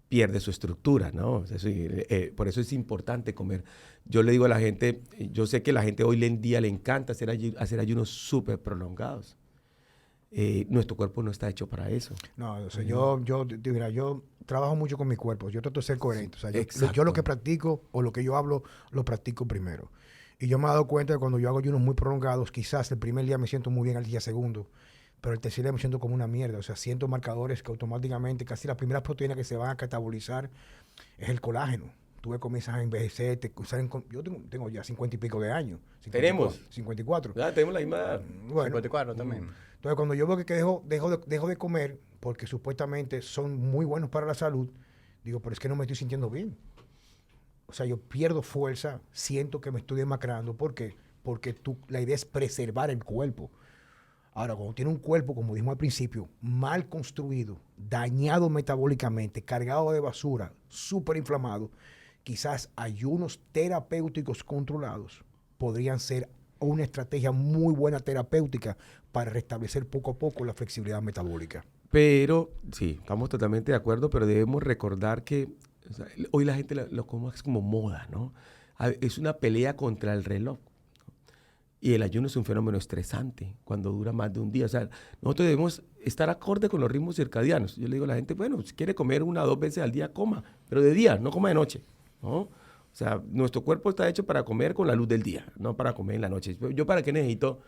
pierde su estructura, ¿no? O sea, por eso es importante comer. Yo le digo a la gente, yo sé que la gente hoy en día le encanta hacer ayunos súper prolongados. Nuestro cuerpo no está hecho para eso. No, o sea, mira, yo trabajo mucho con mi cuerpo. Yo trato de ser coherente. O sea, yo lo que practico o lo que yo hablo, lo practico primero. Y yo me he dado cuenta que cuando yo hago ayunos muy prolongados, quizás el primer día me siento muy bien, al día segundo, pero el tercer día me siento como una mierda. O sea, siento marcadores que automáticamente, casi las primeras proteínas que se van a catabolizar es el colágeno. Tú comienzas a envejecer, yo tengo ya 50 y pico de años. 54, ¿Tenemos? 54. Ya, tenemos la misma. Bueno, 54 también. Entonces, cuando yo veo que dejo de comer, porque supuestamente son muy buenos para la salud, digo, pero es que no me estoy sintiendo bien. O sea, yo pierdo fuerza, siento que me estoy demacrando. ¿Por qué? Porque la idea es preservar el cuerpo. Ahora, cuando tiene un cuerpo, como dijimos al principio, mal construido, dañado metabólicamente, cargado de basura, súper inflamado, quizás ayunos terapéuticos controlados podrían ser una estrategia muy buena terapéutica para restablecer poco a poco la flexibilidad metabólica. Pero, sí, estamos totalmente de acuerdo, pero debemos recordar que o sea, hoy la gente lo como, es como moda, ¿no? Es una pelea contra el reloj. Y el ayuno es un fenómeno estresante cuando dura más de un día. O sea, nosotros debemos estar acorde con los ritmos circadianos. Yo le digo a la gente, bueno, si quiere comer 1 o 2 veces al día, coma, pero de día, no coma de noche, ¿no? O sea, nuestro cuerpo está hecho para comer con la luz del día, no para comer en la noche. ¿Yo para qué necesito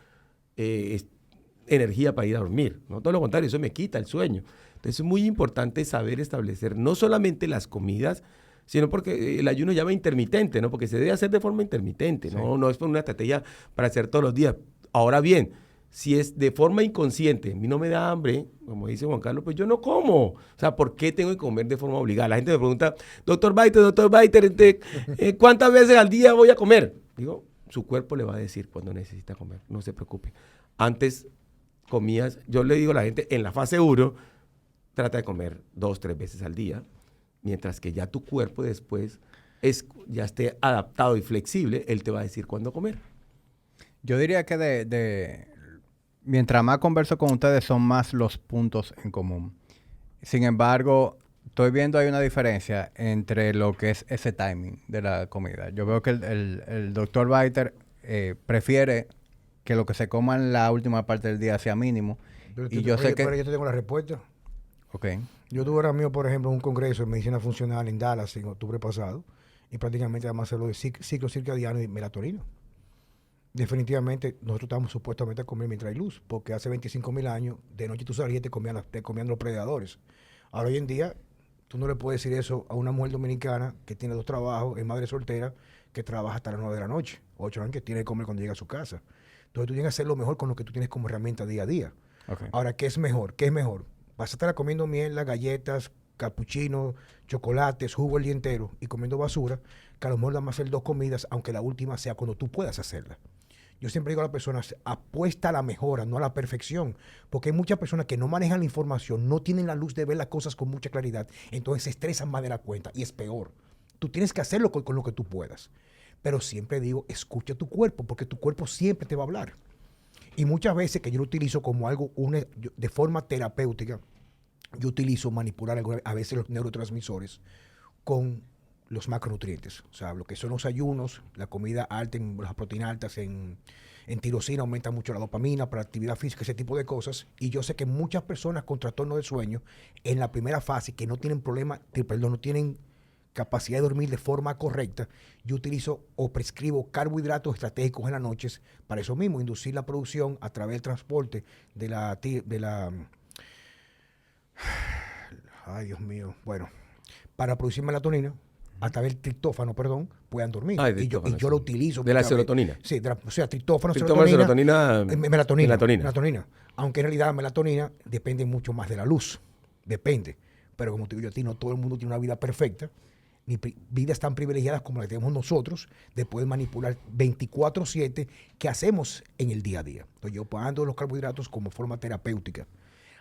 energía para ir a dormir? No, todo lo contrario, eso me quita el sueño. Entonces es muy importante saber establecer no solamente las comidas, sino porque el ayuno llama intermitente, ¿no? Porque se debe hacer de forma intermitente, ¿no? Sí. No es una estrategia para hacer todos los días. Ahora bien, si es de forma inconsciente, a mí no me da hambre, como dice Juan Carlos, pues yo no como. O sea, ¿por qué tengo que comer de forma obligada? La gente me pregunta, doctor Baiter, ¿cuántas veces al día voy a comer? Digo, su cuerpo le va a decir cuando necesita comer, no se preocupe. Antes comías, yo le digo a la gente, en la fase 1, trata de comer 2, 3 veces al día, mientras que ya tu cuerpo después ya esté adaptado y flexible, él te va a decir cuándo comer. Yo diría que mientras más converso con ustedes, son más los puntos en común. Sin embargo, estoy viendo hay una diferencia entre lo que es ese timing de la comida. Yo veo que el doctor Baiter prefiere que lo que se coma en la última parte del día sea mínimo. Pero Y yo sé que... Pero yo te tengo la respuesta. Ok. Yo tuve ahora mismo, por ejemplo, un congreso de medicina funcional en Dallas en octubre pasado y prácticamente además habló de ciclo circadiano y melatonina. Definitivamente nosotros estamos supuestamente a comer mientras hay luz, porque hace 25.000 años de noche tú salías y te comían los predadores. Ahora hoy en día tú no le puedes decir eso a una mujer dominicana que tiene 2 trabajos, es madre soltera, que trabaja hasta las 9 de la noche, 8 años, que tiene que comer cuando llega a su casa. Entonces tú tienes que hacer lo mejor con lo que tú tienes como herramienta día a día. Okay. Ahora, ¿qué es mejor? ¿Qué es mejor? Vas a estar comiendo mierda, galletas, capuchinos, chocolates, jugo el día entero y comiendo basura, que a lo mejor nada más hacer 2 comidas, aunque la última sea cuando tú puedas hacerla. Yo siempre digo a las personas, apuesta a la mejora, no a la perfección, porque hay muchas personas que no manejan la información, no tienen la luz de ver las cosas con mucha claridad, entonces se estresan más de la cuenta y es peor. Tú tienes que hacerlo con lo que tú puedas. Pero siempre digo, escucha tu cuerpo, porque tu cuerpo siempre te va a hablar. Y muchas veces que yo lo utilizo como algo de forma terapéutica, yo utilizo manipular a veces los neurotransmisores con los macronutrientes. O sea, lo que son los ayunos, la comida alta, las proteínas altas en tirosina, aumenta mucho la dopamina para actividad física, ese tipo de cosas. Y yo sé que muchas personas con trastorno del sueño, en la primera fase, que no tienen no tienen capacidad de dormir de forma correcta, yo utilizo o prescribo carbohidratos estratégicos en las noches para eso mismo, inducir la producción a través del transporte ay, Dios mío, bueno, para producir melatonina, a través del triptófano, puedan dormir. Y yo lo utilizo. De la serotonina. Sí, o sea, triptófano, serotonina, melatonina. Aunque en realidad la melatonina depende mucho más de la luz. Depende. Pero como te digo a ti, no todo el mundo tiene una vida perfecta, ni vidas tan privilegiadas como la que tenemos nosotros, de poder manipular 24/7 que hacemos en el día a día. Entonces yo ando los carbohidratos como forma terapéutica.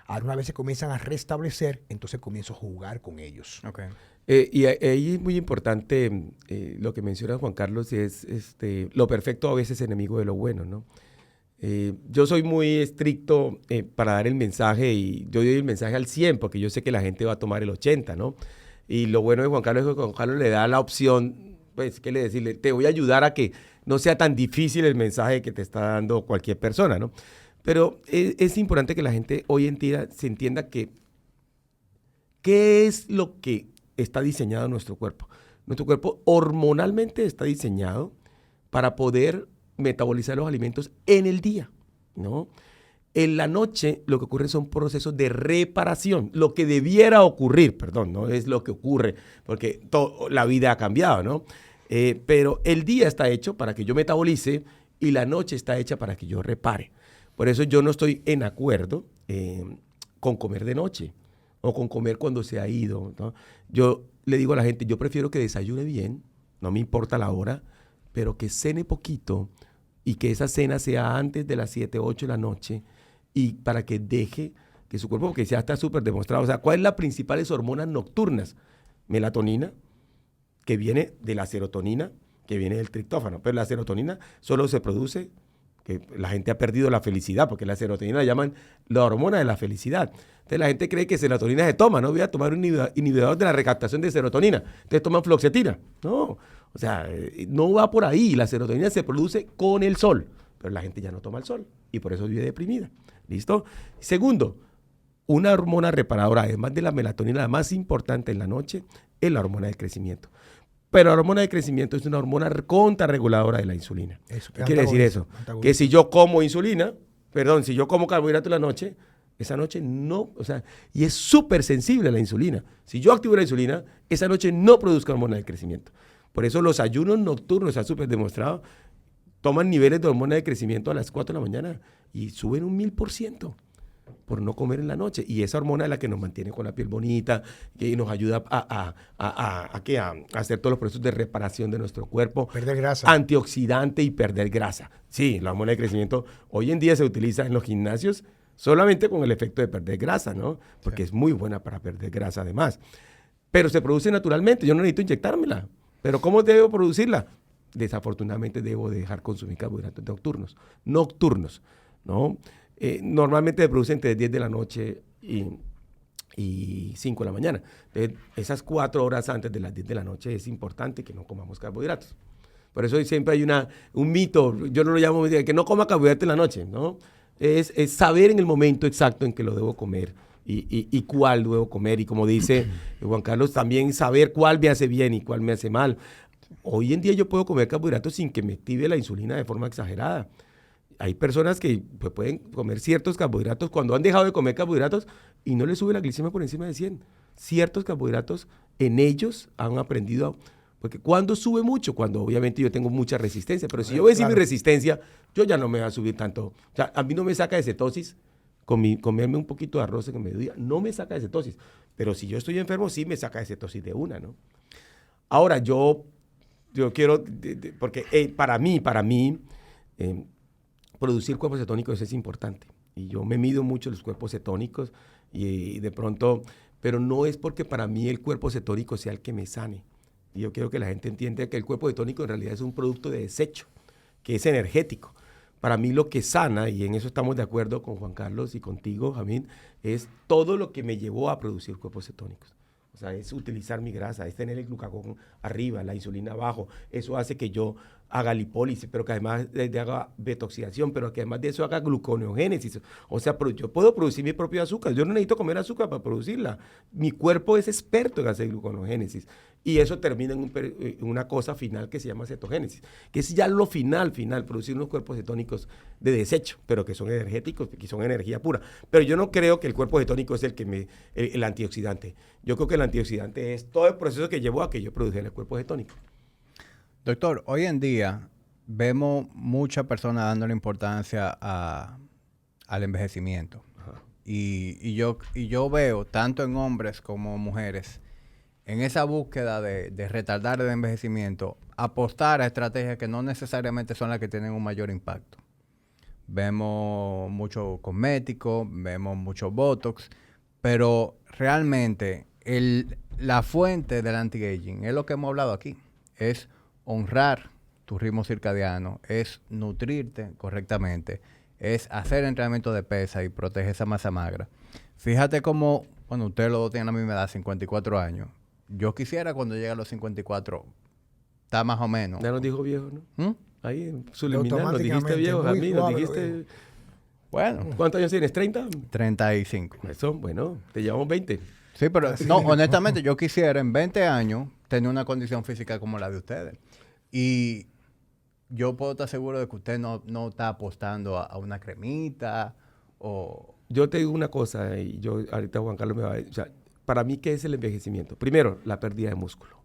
Ahora una vez se comienzan a restablecer, entonces comienzo a jugar con ellos. Okay. Y ahí es muy importante lo que menciona Juan Carlos, es lo perfecto a veces es enemigo de lo bueno, ¿no? Yo soy muy estricto para dar el mensaje y yo doy el mensaje al 100 porque yo sé que la gente va a tomar el 80, ¿no? Y lo bueno de Juan Carlos es que Juan Carlos le da la opción, pues, ¿qué le decirle? Te voy a ayudar a que no sea tan difícil el mensaje que te está dando cualquier persona, ¿no? Pero es importante que la gente hoy en día se entienda que ¿qué es lo que está diseñado en nuestro cuerpo? Nuestro cuerpo hormonalmente está diseñado para poder metabolizar los alimentos en el día, ¿no? En la noche lo que ocurre son procesos de reparación. Lo que debiera ocurrir, perdón, no es lo que ocurre, porque la vida ha cambiado, ¿no? Pero el día está hecho para que yo metabolice y la noche está hecha para que yo repare. Por eso yo no estoy en acuerdo con comer de noche o con comer cuando se ha ido, ¿no? Yo le digo a la gente, yo prefiero que desayune bien, no me importa la hora, pero que cene poquito y que esa cena sea antes de las 7, 8 de la noche y para que deje que su cuerpo, porque ya está súper demostrado, o sea, ¿cuáles son las principales hormonas nocturnas? Melatonina, que viene de la serotonina, que viene del triptófano. Pero la serotonina solo se produce, que la gente ha perdido la felicidad, porque la serotonina la llaman la hormona de la felicidad. Entonces la gente cree que serotonina se toma, no voy a tomar un inhibidor de la recaptación de serotonina. Entonces toman fluoxetina. No, o sea, no va por ahí. La serotonina se produce con el sol, pero la gente ya no toma el sol y por eso vive deprimida. ¿Listo? Segundo, una hormona reparadora, además de la melatonina, la más importante en la noche, es la hormona del crecimiento. Pero la hormona de crecimiento es una hormona contrarreguladora de la insulina. Eso, ¿Qué quiere decir eso? Que si yo como si yo como carbohidrato en la noche, esa noche no, o sea, y es súper sensible a la insulina. Si yo activo la insulina, esa noche no produzco hormona del crecimiento. Por eso los ayunos nocturnos, está súper demostrado, toman niveles de hormona de crecimiento a las 4 de la mañana y suben un 1000% por no comer en la noche. Y esa hormona es la que nos mantiene con la piel bonita, que nos ayuda a hacer todos los procesos de reparación de nuestro cuerpo. Perder grasa. Antioxidante y perder grasa. Sí, la hormona de crecimiento hoy en día se utiliza en los gimnasios solamente con el efecto de perder grasa, ¿no? Porque es muy buena para perder grasa además. Pero se produce naturalmente, yo no necesito inyectármela. ¿Pero cómo debo producirla? Desafortunadamente debo dejar consumir carbohidratos nocturnos, ¿no? Normalmente se produce entre 10 de la noche y 5 de la mañana. Entonces, esas 4 horas antes de las 10 de la noche es importante que no comamos carbohidratos. Por eso siempre hay un mito, yo no lo llamo que no coma carbohidratos en la noche, ¿no? Es saber en el momento exacto en que lo debo comer y cuál debo comer. Y como dice Juan Carlos, también saber cuál me hace bien y cuál me hace mal. Hoy en día yo puedo comer carbohidratos sin que me active la insulina de forma exagerada. Hay personas que pues, pueden comer ciertos carbohidratos cuando han dejado de comer carbohidratos y no les sube la glicemia por encima de 100. Ciertos carbohidratos en ellos han aprendido, porque cuando sube mucho, cuando obviamente yo tengo mucha resistencia, pero si yo vencí mi resistencia, yo ya no me va a subir tanto. O sea, a mí no me saca de cetosis comerme un poquito de arroz en el mediodía, no me saca de cetosis. Pero si yo estoy enfermo, sí me saca de cetosis de una, ¿no? Ahora, yo quiero, porque para mí, producir cuerpos cetónicos es importante. Y yo me mido mucho los cuerpos cetónicos y de pronto, pero no es porque para mí el cuerpo cetónico sea el que me sane. Y yo quiero que la gente entienda que el cuerpo cetónico en realidad es un producto de desecho, que es energético. Para mí lo que sana, y en eso estamos de acuerdo con Juan Carlos y contigo, Jamín, es todo lo que me llevó a producir cuerpos cetónicos. O sea, es utilizar mi grasa, es tener el glucagón arriba, la insulina abajo. Eso hace que yo haga lipólisis, pero que además haga betoxidación, pero que además de eso haga gluconeogénesis. O sea, yo puedo producir mi propio azúcar. Yo no necesito comer azúcar para producirla. Mi cuerpo es experto en hacer gluconeogénesis. Y eso termina en una cosa final que se llama cetogénesis, que es ya lo final, producir unos cuerpos cetónicos de desecho, pero que son energéticos, que son energía pura. Pero yo no creo que el cuerpo cetónico es el antioxidante. Yo creo que el antioxidante es todo el proceso que llevó a que yo produjera el cuerpo cetónico. Doctor, hoy en día vemos muchas personas dándole importancia al envejecimiento. Y yo veo, tanto en hombres como mujeres, en esa búsqueda de retardar el envejecimiento, apostar a estrategias que no necesariamente son las que tienen un mayor impacto. Vemos mucho cosmético, vemos mucho Botox, pero realmente la fuente del anti-aging es lo que hemos hablado aquí, es honrar tu ritmo circadiano, es nutrirte correctamente, es hacer entrenamiento de pesa y proteger esa masa magra. Fíjate cómo, bueno, ustedes los dos tienen la misma edad, 54 años. Yo quisiera cuando llegue a los 54, está más o menos. Ya nos dijo viejo, ¿no? Ahí en subliminal nos dijiste viejo, a mí nos dijiste... Bueno. ¿Cuántos años tienes? ¿30? 35. Eso, bueno, te llevamos 20. Sí, pero no, honestamente yo quisiera en 20 años tener una condición física como la de ustedes. Y yo puedo estar seguro de que usted no está apostando a una cremita o... Yo te digo una cosa, y yo ahorita Juan Carlos me va a decir, o sea, para mí, ¿qué es el envejecimiento? Primero, la pérdida de músculo.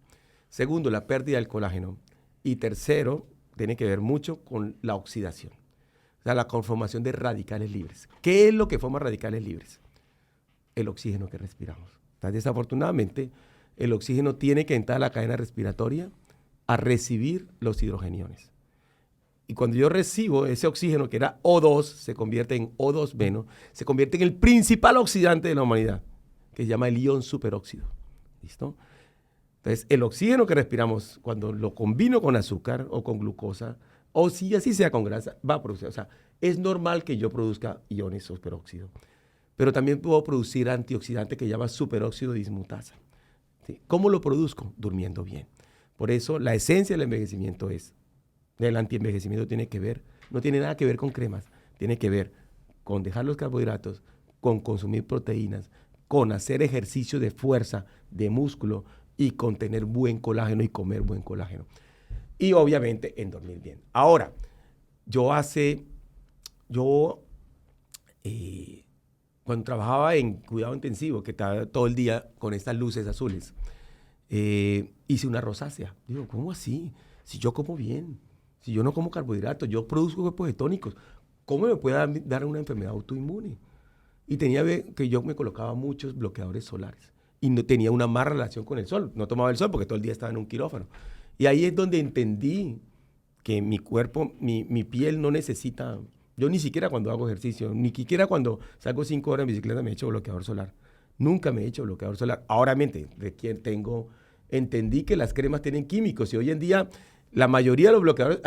Segundo, la pérdida del colágeno. Y tercero, tiene que ver mucho con la oxidación. O sea, la conformación de radicales libres. ¿Qué es lo que forma radicales libres? El oxígeno que respiramos. O sea, desafortunadamente, el oxígeno tiene que entrar a la cadena respiratoria a recibir los hidrogeniones. Y cuando yo recibo ese oxígeno, que era O2, se convierte en O2-, se convierte en el principal oxidante de la humanidad, que se llama el ion superóxido. ¿Listo? Entonces, el oxígeno que respiramos, cuando lo combino con azúcar o con glucosa, o si así sea con grasa, va a producir. O sea, es normal que yo produzca iones superóxido. Pero también puedo producir antioxidante que se llama superóxido dismutasa. ¿Sí? ¿Cómo lo produzco? Durmiendo bien. Por eso, la esencia del envejecimiento del antienvejecimiento no tiene nada que ver con cremas, tiene que ver con dejar los carbohidratos, con consumir proteínas, con hacer ejercicio de fuerza, de músculo y con tener buen colágeno y comer buen colágeno. Y obviamente en dormir bien. Ahora, cuando trabajaba en cuidado intensivo, que estaba todo el día con estas luces azules, hice una rosácea. Digo, ¿cómo así? Si yo como bien, si yo no como carbohidratos, yo produzco cuerpos cetónicos, ¿cómo me puede dar una enfermedad autoinmune? Y tenía que yo me colocaba muchos bloqueadores solares y no tenía una mala relación con el sol. No tomaba el sol porque todo el día estaba en un quirófano. Y ahí es donde entendí que mi cuerpo, mi piel no necesita. Yo ni siquiera cuando hago ejercicio, ni siquiera cuando salgo 5 horas en bicicleta me he hecho bloqueador solar. Nunca me he hecho bloqueador solar. Ahora entendí que las cremas tienen químicos y hoy en día la mayoría de los bloqueadores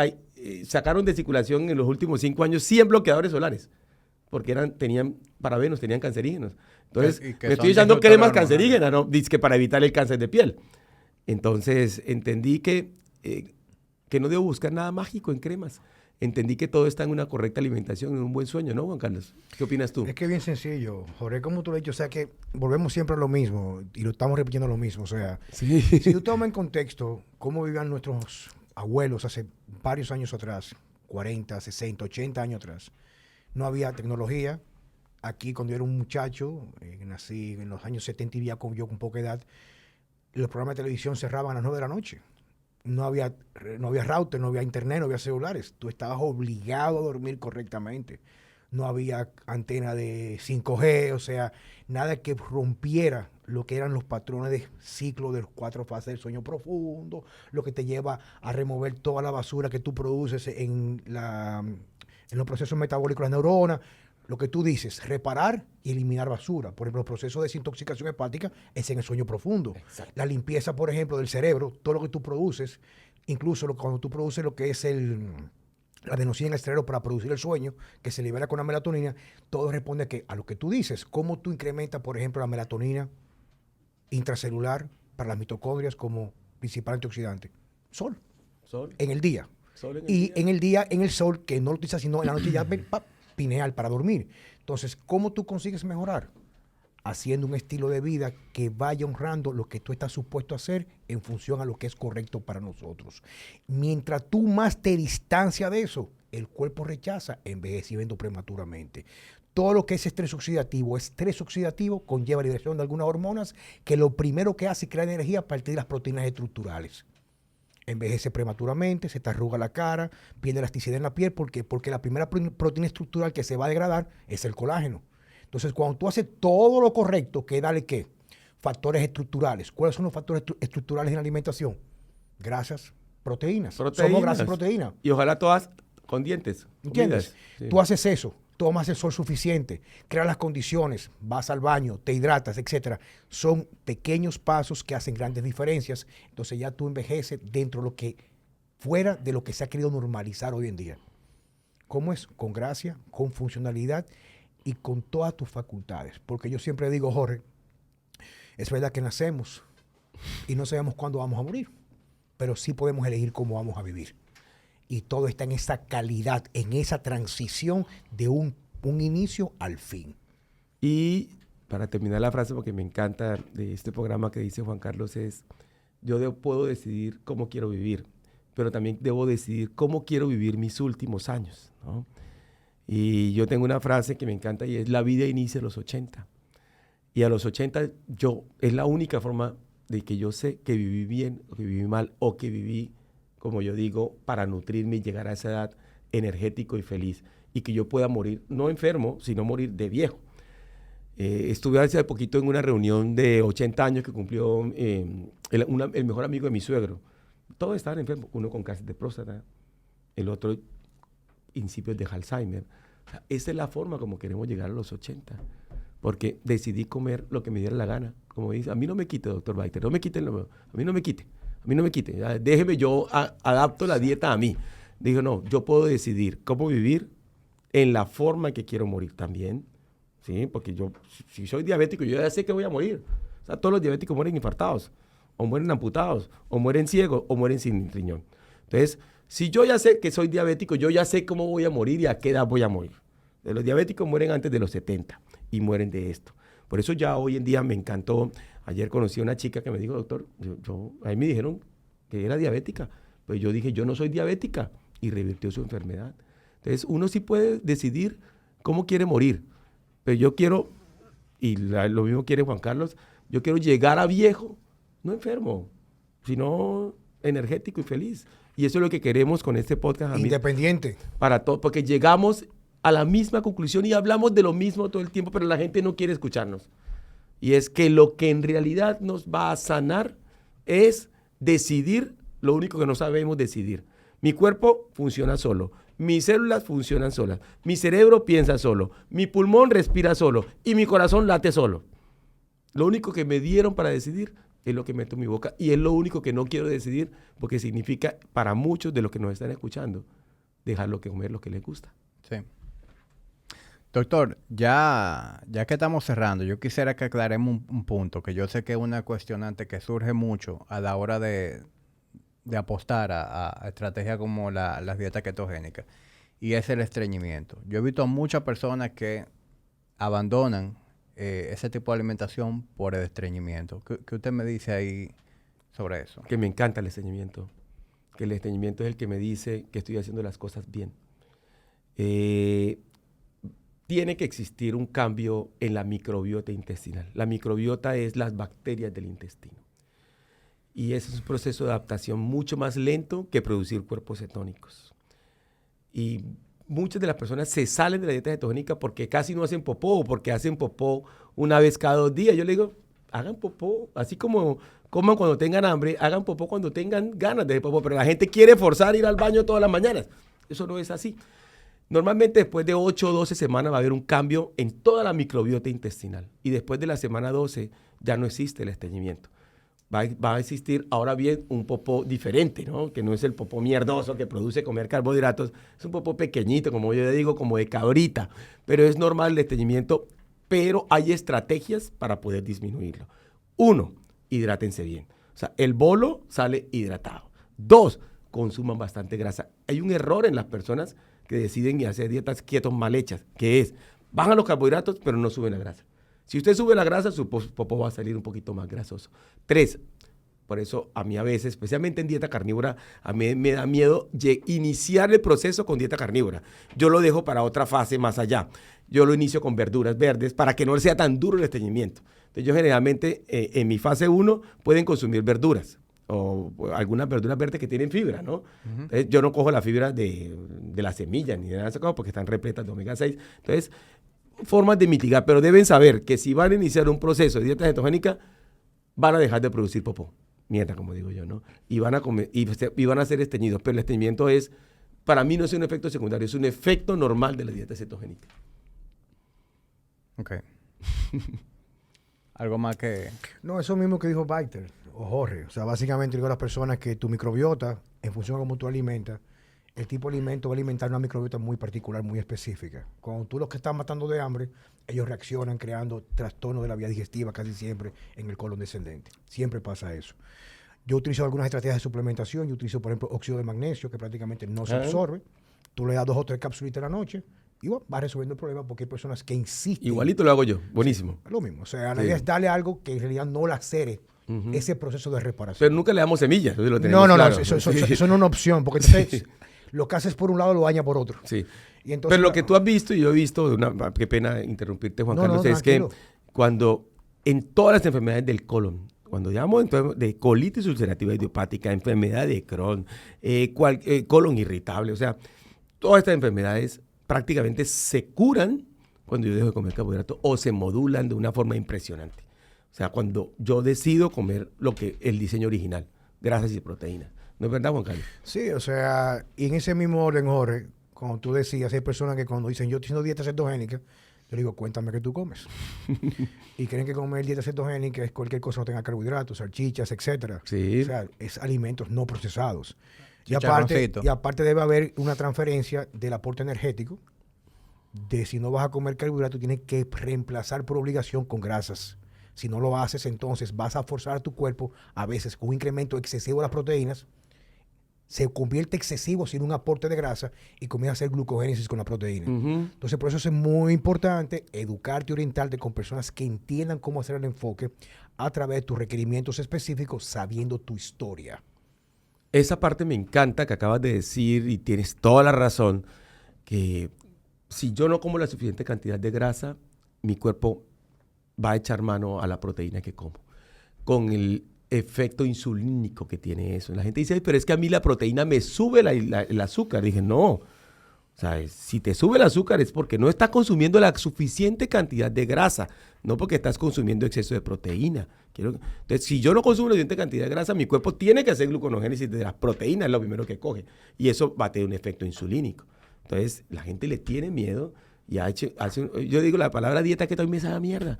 sacaron de circulación en los últimos 5 años 100 bloqueadores solares. Porque tenían parabenos, tenían cancerígenos. Entonces, me estoy echando cremas cancerígenas, ¿no? Dice que para evitar el cáncer de piel. Entonces, entendí que no debo buscar nada mágico en cremas. Entendí que todo está en una correcta alimentación, en un buen sueño, ¿no, Juan Carlos? ¿Qué opinas tú? Es que es bien sencillo, Jorge, como tú lo has dicho, o sea que volvemos siempre a lo mismo y lo estamos repitiendo lo mismo. O sea, Sí. si tú tomas en contexto cómo vivían nuestros abuelos hace varios años atrás, 40, 60, 80 años atrás, no había tecnología. Aquí, cuando yo era un muchacho, nací en los años 70 y ya yo con poca edad, los programas de televisión cerraban a las 9 de la noche. No había router, no había internet, no había celulares. Tú estabas obligado a dormir correctamente. No había antena de 5G, o sea, nada que rompiera lo que eran los patrones de ciclo de las 4 fases del sueño profundo, lo que te lleva a remover toda la basura que tú produces en los procesos metabólicos de las neuronas. Lo que tú dices, reparar y eliminar basura. Por ejemplo, el proceso de desintoxicación hepática es en el sueño profundo. Exacto. La limpieza, por ejemplo, del cerebro, todo lo que tú produces, incluso cuando tú produces lo que es la adenosina en el cerebro para producir el sueño, que se libera con la melatonina, todo responde a lo que tú dices. Cómo tú incrementas, por ejemplo, la melatonina intracelular para las mitocondrias como principal antioxidante. Sol. En el día. En el día, en el sol, que no lo utilizas sino en la noche ya pineal para dormir. Entonces, ¿cómo tú consigues mejorar? Haciendo un estilo de vida que vaya honrando lo que tú estás supuesto a hacer en función a lo que es correcto para nosotros. Mientras tú más te distancias de eso, el cuerpo rechaza envejecimiento prematuramente. Todo lo que es estrés oxidativo conlleva liberación de algunas hormonas que lo primero que hace es crear energía a partir de las proteínas estructurales. Envejece prematuramente, se te arruga la cara, pierde elasticidad en la piel. ¿Por qué? Porque la primera proteína estructural que se va a degradar es el colágeno. Entonces, cuando tú haces todo lo correcto, ¿qué dale qué? Factores estructurales. ¿Cuáles son los factores estructurales en la alimentación? Grasas, proteínas. Somos grasas y proteínas. Y ojalá todas con dientes. ¿Entiendes? Sí. Tú haces eso. Tomas el sol suficiente, creas las condiciones, vas al baño, te hidratas, etcétera. Son pequeños pasos que hacen grandes diferencias. Entonces ya tú envejeces dentro de lo que, fuera de lo que se ha querido normalizar hoy en día. ¿Cómo es? Con gracia, con funcionalidad y con todas tus facultades. Porque yo siempre digo, Jorge, es verdad que nacemos y no sabemos cuándo vamos a morir, pero sí podemos elegir cómo vamos a vivir. Y todo está en esa calidad, en esa transición de un inicio al fin. Y para terminar la frase, porque me encanta de este programa que dice Juan Carlos, es: puedo decidir cómo quiero vivir, pero también debo decidir cómo quiero vivir mis últimos años, ¿no? Y yo tengo una frase que me encanta y es: la vida inicia a los 80. Y a los 80 es la única forma de que yo sé que viví bien o que viví mal o que viví, como yo digo, para nutrirme y llegar a esa edad energético y feliz. Y que yo pueda morir, no enfermo, sino morir de viejo. Estuve hace poquito en una reunión de 80 años que cumplió el mejor amigo de mi suegro. Todos estaban enfermos, uno con cáncer de próstata, el otro principios de Alzheimer. O sea, esa es la forma como queremos llegar a los 80. porque decidí comer lo que me diera la gana. Como dice, a mí no me quite, doctor Baiter, no me quite, a mí no me quite. A mí no me quite, ya, déjeme, yo adapto la dieta a mí. Digo, no, yo puedo decidir cómo vivir en la forma que quiero morir también, ¿sí? Porque yo, si soy diabético, yo ya sé que voy a morir. O sea, todos los diabéticos mueren infartados, o mueren amputados, o mueren ciegos, o mueren sin riñón. Entonces, si yo ya sé que soy diabético, yo ya sé cómo voy a morir y a qué edad voy a morir. Los diabéticos mueren antes de los 70 y mueren de esto. Por eso ya hoy en día me encantó. Ayer conocí a una chica que me dijo, doctor, a mí me dijeron que era diabética. Pues yo dije, yo no soy diabética, y revirtió su enfermedad. Entonces, uno sí puede decidir cómo quiere morir. Pero yo quiero, y lo mismo quiere Juan Carlos, yo quiero llegar a viejo, no enfermo, sino energético y feliz. Y eso es lo que queremos con este podcast. Independiente. Para todo, porque llegamos a la misma conclusión y hablamos de lo mismo todo el tiempo, pero la gente no quiere escucharnos. Y es que lo que en realidad nos va a sanar es decidir lo único que no sabemos decidir. Mi cuerpo funciona solo, mis células funcionan solas, mi cerebro piensa solo, mi pulmón respira solo y mi corazón late solo. Lo único que me dieron para decidir es lo que meto en mi boca y es lo único que no quiero decidir porque significa para muchos de los que nos están escuchando dejarlo que comer lo que les gusta. Sí. Doctor, ya que estamos cerrando, yo quisiera que aclaremos un punto, que yo sé que es una cuestionante que surge mucho a la hora de apostar a estrategias como las dietas ketogénicas, y es el estreñimiento. Yo he visto a muchas personas que abandonan ese tipo de alimentación por el estreñimiento. ¿Qué usted me dice ahí sobre eso? Que me encanta el estreñimiento, que el estreñimiento es el que me dice que estoy haciendo las cosas bien. Tiene que existir un cambio en la microbiota intestinal. La microbiota es las bacterias del intestino. Y ese es un proceso de adaptación mucho más lento que producir cuerpos cetónicos. Y muchas de las personas se salen de la dieta cetogénica porque casi no hacen popó, o porque hacen popó una vez cada 2 días. Yo le digo, hagan popó, así como coman cuando tengan hambre, hagan popó cuando tengan ganas de popó. Pero la gente quiere forzar ir al baño todas las mañanas. Eso no es así. Normalmente después de 8 o 12 semanas va a haber un cambio en toda la microbiota intestinal. Y después de la semana 12 ya no existe el estreñimiento. Va a existir ahora bien un popó diferente, ¿no? Que no es el popó mierdoso que produce comer carbohidratos. Es un popó pequeñito, como yo le digo, como de cabrita. Pero es normal el estreñimiento, pero hay estrategias para poder disminuirlo. 1, hidrátense bien. O sea, el bolo sale hidratado. 2, consuman bastante grasa. Hay un error en las personas que deciden hacer dietas keto mal hechas, que es, bajan los carbohidratos, pero no suben la grasa. Si usted sube la grasa, su popó va a salir un poquito más grasoso. 3, por eso a mí a veces, especialmente en dieta carnívora, a mí me da miedo iniciar el proceso con dieta carnívora. Yo lo dejo para otra fase más allá. Yo lo inicio con verduras verdes para que no sea tan duro el estreñimiento. Entonces yo generalmente en mi fase 1 pueden consumir verduras o algunas verduras verdes que tienen fibra, ¿no? Entonces, yo no cojo la fibra de la semilla ni de nada de eso porque están repletas de omega 6. Entonces, formas de mitigar, pero deben saber que si van a iniciar un proceso de dieta cetogénica, van a dejar de producir popó, mierda, como digo yo, ¿no? Y van a comer, y van a ser estreñidos, pero el estreñimiento es, para mí no es un efecto secundario, es un efecto normal de la dieta cetogénica. Ok. ¿Algo más que...? No, eso mismo que dijo Baiter o Jorge. O sea, básicamente digo a las personas que tu microbiota, en función de cómo tú alimentas, el tipo de alimento va a alimentar una microbiota muy particular, muy específica. Cuando tú los que están matando de hambre, ellos reaccionan creando trastornos de la vía digestiva casi siempre en el colon descendente. Siempre pasa eso. Yo utilizo algunas estrategias de suplementación. Yo utilizo, por ejemplo, óxido de magnesio, que prácticamente no se absorbe. Tú le das 2 o 3 capsulitas a la noche y bueno, vas resolviendo el problema porque hay personas que insisten. Igualito lo hago yo. Buenísimo. Sí, lo mismo. O sea, la idea es darle algo que en realidad no la acere ese proceso de reparación. Pero nunca le damos semillas. Lo No, claro. Eso no es una opción porque entonces lo que haces por un lado lo daña por otro. Sí. Y entonces, pero lo que tú has visto y yo he visto, qué pena interrumpirte, Juan Carlos, es que cuando en todas las enfermedades del colon, cuando llamamos de colitis ulcerativa idiopática, enfermedad de Crohn, colon irritable, o sea, todas estas enfermedades prácticamente se curan cuando yo dejo de comer carbohidratos o se modulan de una forma impresionante. O sea, cuando yo decido comer lo que el diseño original, grasas y proteínas. ¿No es verdad, Juan Carlos? Sí, o sea, y en ese mismo orden, Jorge, como tú decías, hay personas que cuando dicen yo estoy haciendo dieta cetogénica, Yo le digo, cuéntame qué tú comes. Y creen que comer dieta cetogénica es cualquier cosa que no tenga carbohidratos, salchichas, etcétera. Sí. O sea, es alimentos no procesados. Chicharroncito. Y aparte debe haber una transferencia del aporte energético de si no vas a comer carbohidratos, tienes que reemplazar por obligación con grasas. Si no lo haces, entonces vas a forzar a tu cuerpo, a veces con un incremento excesivo de las proteínas, se convierte excesivo sin un aporte de grasa y comienza a hacer glucogénesis con la proteína. Entonces, por eso es muy importante educarte y orientarte con personas que entiendan cómo hacer el enfoque a través de tus requerimientos específicos, sabiendo tu historia. Esa parte me encanta que acabas de decir y tienes toda la razón, que si yo no como la suficiente cantidad de grasa, mi cuerpo va a echar mano a la proteína que como, con el efecto insulínico que tiene eso. La gente dice, pero es que a mí la proteína me sube el azúcar. Dije, no. O sea, si te sube el azúcar es porque no estás consumiendo la suficiente cantidad de grasa, no porque estás consumiendo exceso de proteína. Entonces, si yo no consumo la suficiente cantidad de grasa, mi cuerpo tiene que hacer gluconogénesis de las proteínas, es lo primero que coge. Y eso va a tener un efecto insulínico. Entonces, la gente le tiene miedo y yo digo la palabra dieta keto y me sabe a mierda.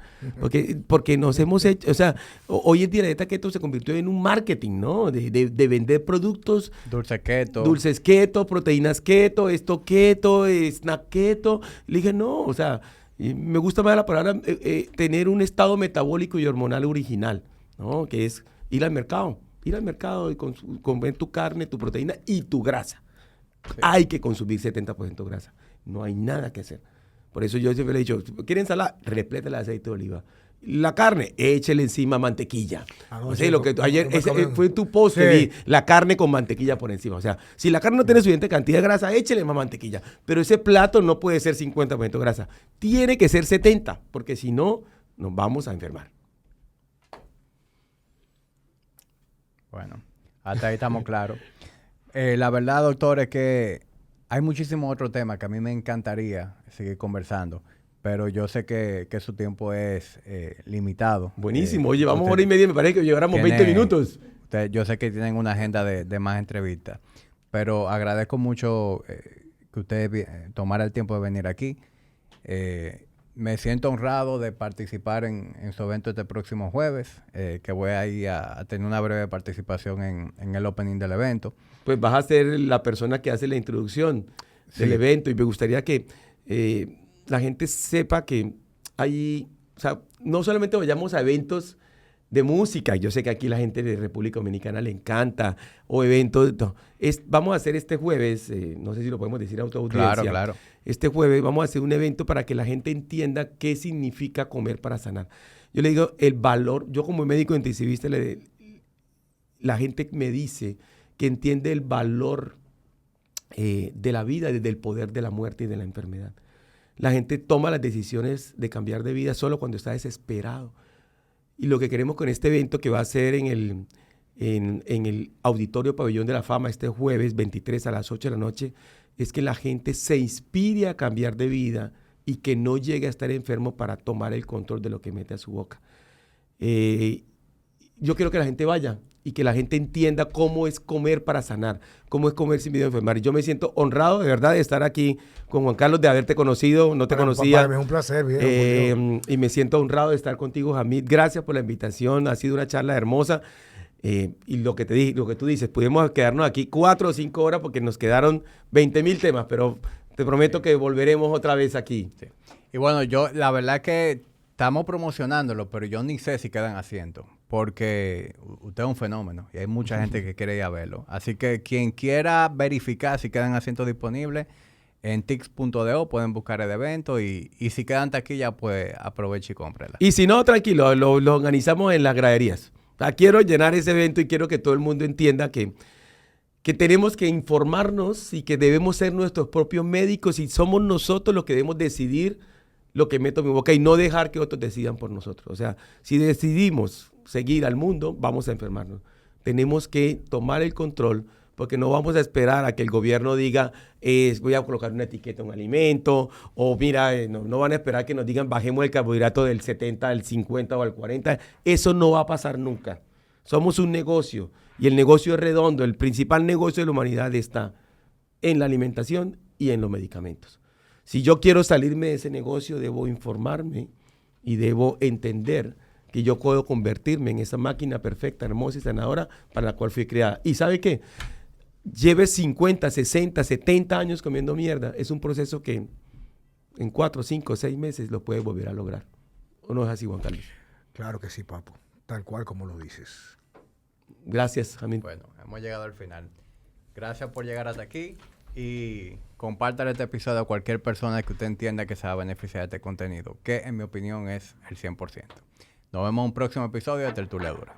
Porque nos hemos hecho, o sea, hoy en día la dieta keto se convirtió en un marketing, ¿no? De vender productos. Dulces keto, proteínas keto, esto keto, snack keto. Le dije, no, o sea, me gusta más la palabra tener un estado metabólico y hormonal original, ¿no? Que es ir al mercado y comer tu carne, tu proteína y tu grasa. Sí. Hay que consumir 70% grasa. No hay nada que hacer. Por eso yo siempre le he dicho, ¿quieren ensalada? Replétela de aceite de oliva. La carne, échele encima mantequilla. O sea, lo que ayer fue tu post que vi, la carne con mantequilla por encima. O sea, si la carne no tiene suficiente cantidad de grasa, échele más mantequilla. Pero ese plato no puede ser 50% grasa. Tiene que ser 70%, porque si no, nos vamos a enfermar. Bueno, hasta ahí estamos claros. La verdad, doctor, es que hay muchísimos otros temas que a mí me encantaría seguir conversando, pero yo sé que su tiempo es limitado. Buenísimo. Oye, vamos hora y media, me parece que lleváramos 20 minutos. Yo sé que tienen una agenda de más entrevistas, pero agradezco mucho que usted tomara el tiempo de venir aquí. Me siento honrado de participar en su evento este próximo jueves, que voy a ir a tener una breve participación en el opening del evento. Pues vas a ser la persona que hace la introducción del evento y me gustaría que la gente sepa que hay, o sea, no solamente vayamos a eventos de música, yo sé que aquí la gente de República Dominicana le encanta, o eventos, no, vamos a hacer este jueves, no sé si lo podemos decir a tu audiencia. Claro. Este jueves vamos a hacer un evento para que la gente entienda qué significa comer para sanar. Yo le digo el valor, yo como médico intensivista, la gente me dice que entiende el valor de la vida, desde el poder de la muerte y de la enfermedad. La gente toma las decisiones de cambiar de vida solo cuando está desesperado. Y lo que queremos con este evento, que va a ser en el Auditorio Pabellón de la Fama este jueves 23 a las 8 de la noche, es que la gente se inspire a cambiar de vida y que no llegue a estar enfermo para tomar el control de lo que mete a su boca. Yo quiero que la gente vaya y que la gente entienda cómo es comer para sanar, cómo es comer sin miedo a enfermar. Y yo me siento honrado, de verdad, de estar aquí con Juan Carlos, de haberte conocido, no te conocía. Para mí es un placer, viejo. Y me siento honrado de estar contigo, Hamid. Gracias por la invitación, ha sido una charla hermosa. Y lo que tú dices, pudimos quedarnos aquí 4 o 5 horas porque nos quedaron 20,000 temas, pero te prometo que volveremos otra vez aquí. Sí. Y bueno, la verdad que estamos promocionándolo, pero yo ni sé si quedan asientos, porque usted es un fenómeno y hay mucha gente que quiere ir a verlo. Así que quien quiera verificar si quedan asientos disponibles, en tix.do pueden buscar el evento y si quedan taquillas, pues aproveche y cómprela. Y si no, tranquilo, lo organizamos en las graderías. O sea, quiero llenar ese evento y quiero que todo el mundo entienda que tenemos que informarnos y que debemos ser nuestros propios médicos y somos nosotros los que debemos decidir lo que meto en mi boca y no dejar que otros decidan por nosotros. O sea, si decidimos seguir al mundo, vamos a enfermarnos. Tenemos que tomar el control porque no vamos a esperar a que el gobierno diga voy a colocar una etiqueta a un alimento o mira, no van a esperar que nos digan bajemos el carbohidrato del 70 al 50 o al 40. Eso no va a pasar nunca. Somos un negocio y el negocio es redondo. El principal negocio de la humanidad está en la alimentación y en los medicamentos. Si yo quiero salirme de ese negocio, debo informarme y debo entender que yo puedo convertirme en esa máquina perfecta, hermosa y sanadora para la cual fui creada. ¿Y sabe qué? Lleve 50, 60, 70 años comiendo mierda. Es un proceso que en 4, 5, 6 meses lo puede volver a lograr. ¿O no es así, Juan Carlos? Claro que sí, Papo. Tal cual como lo dices. Gracias, Jamil. Bueno, hemos llegado al final. Gracias por llegar hasta aquí y compártale este episodio a cualquier persona que usted entienda que se va a beneficiar de este contenido, que en mi opinión es el 100%. Nos vemos en un próximo episodio de Tertulia Dura.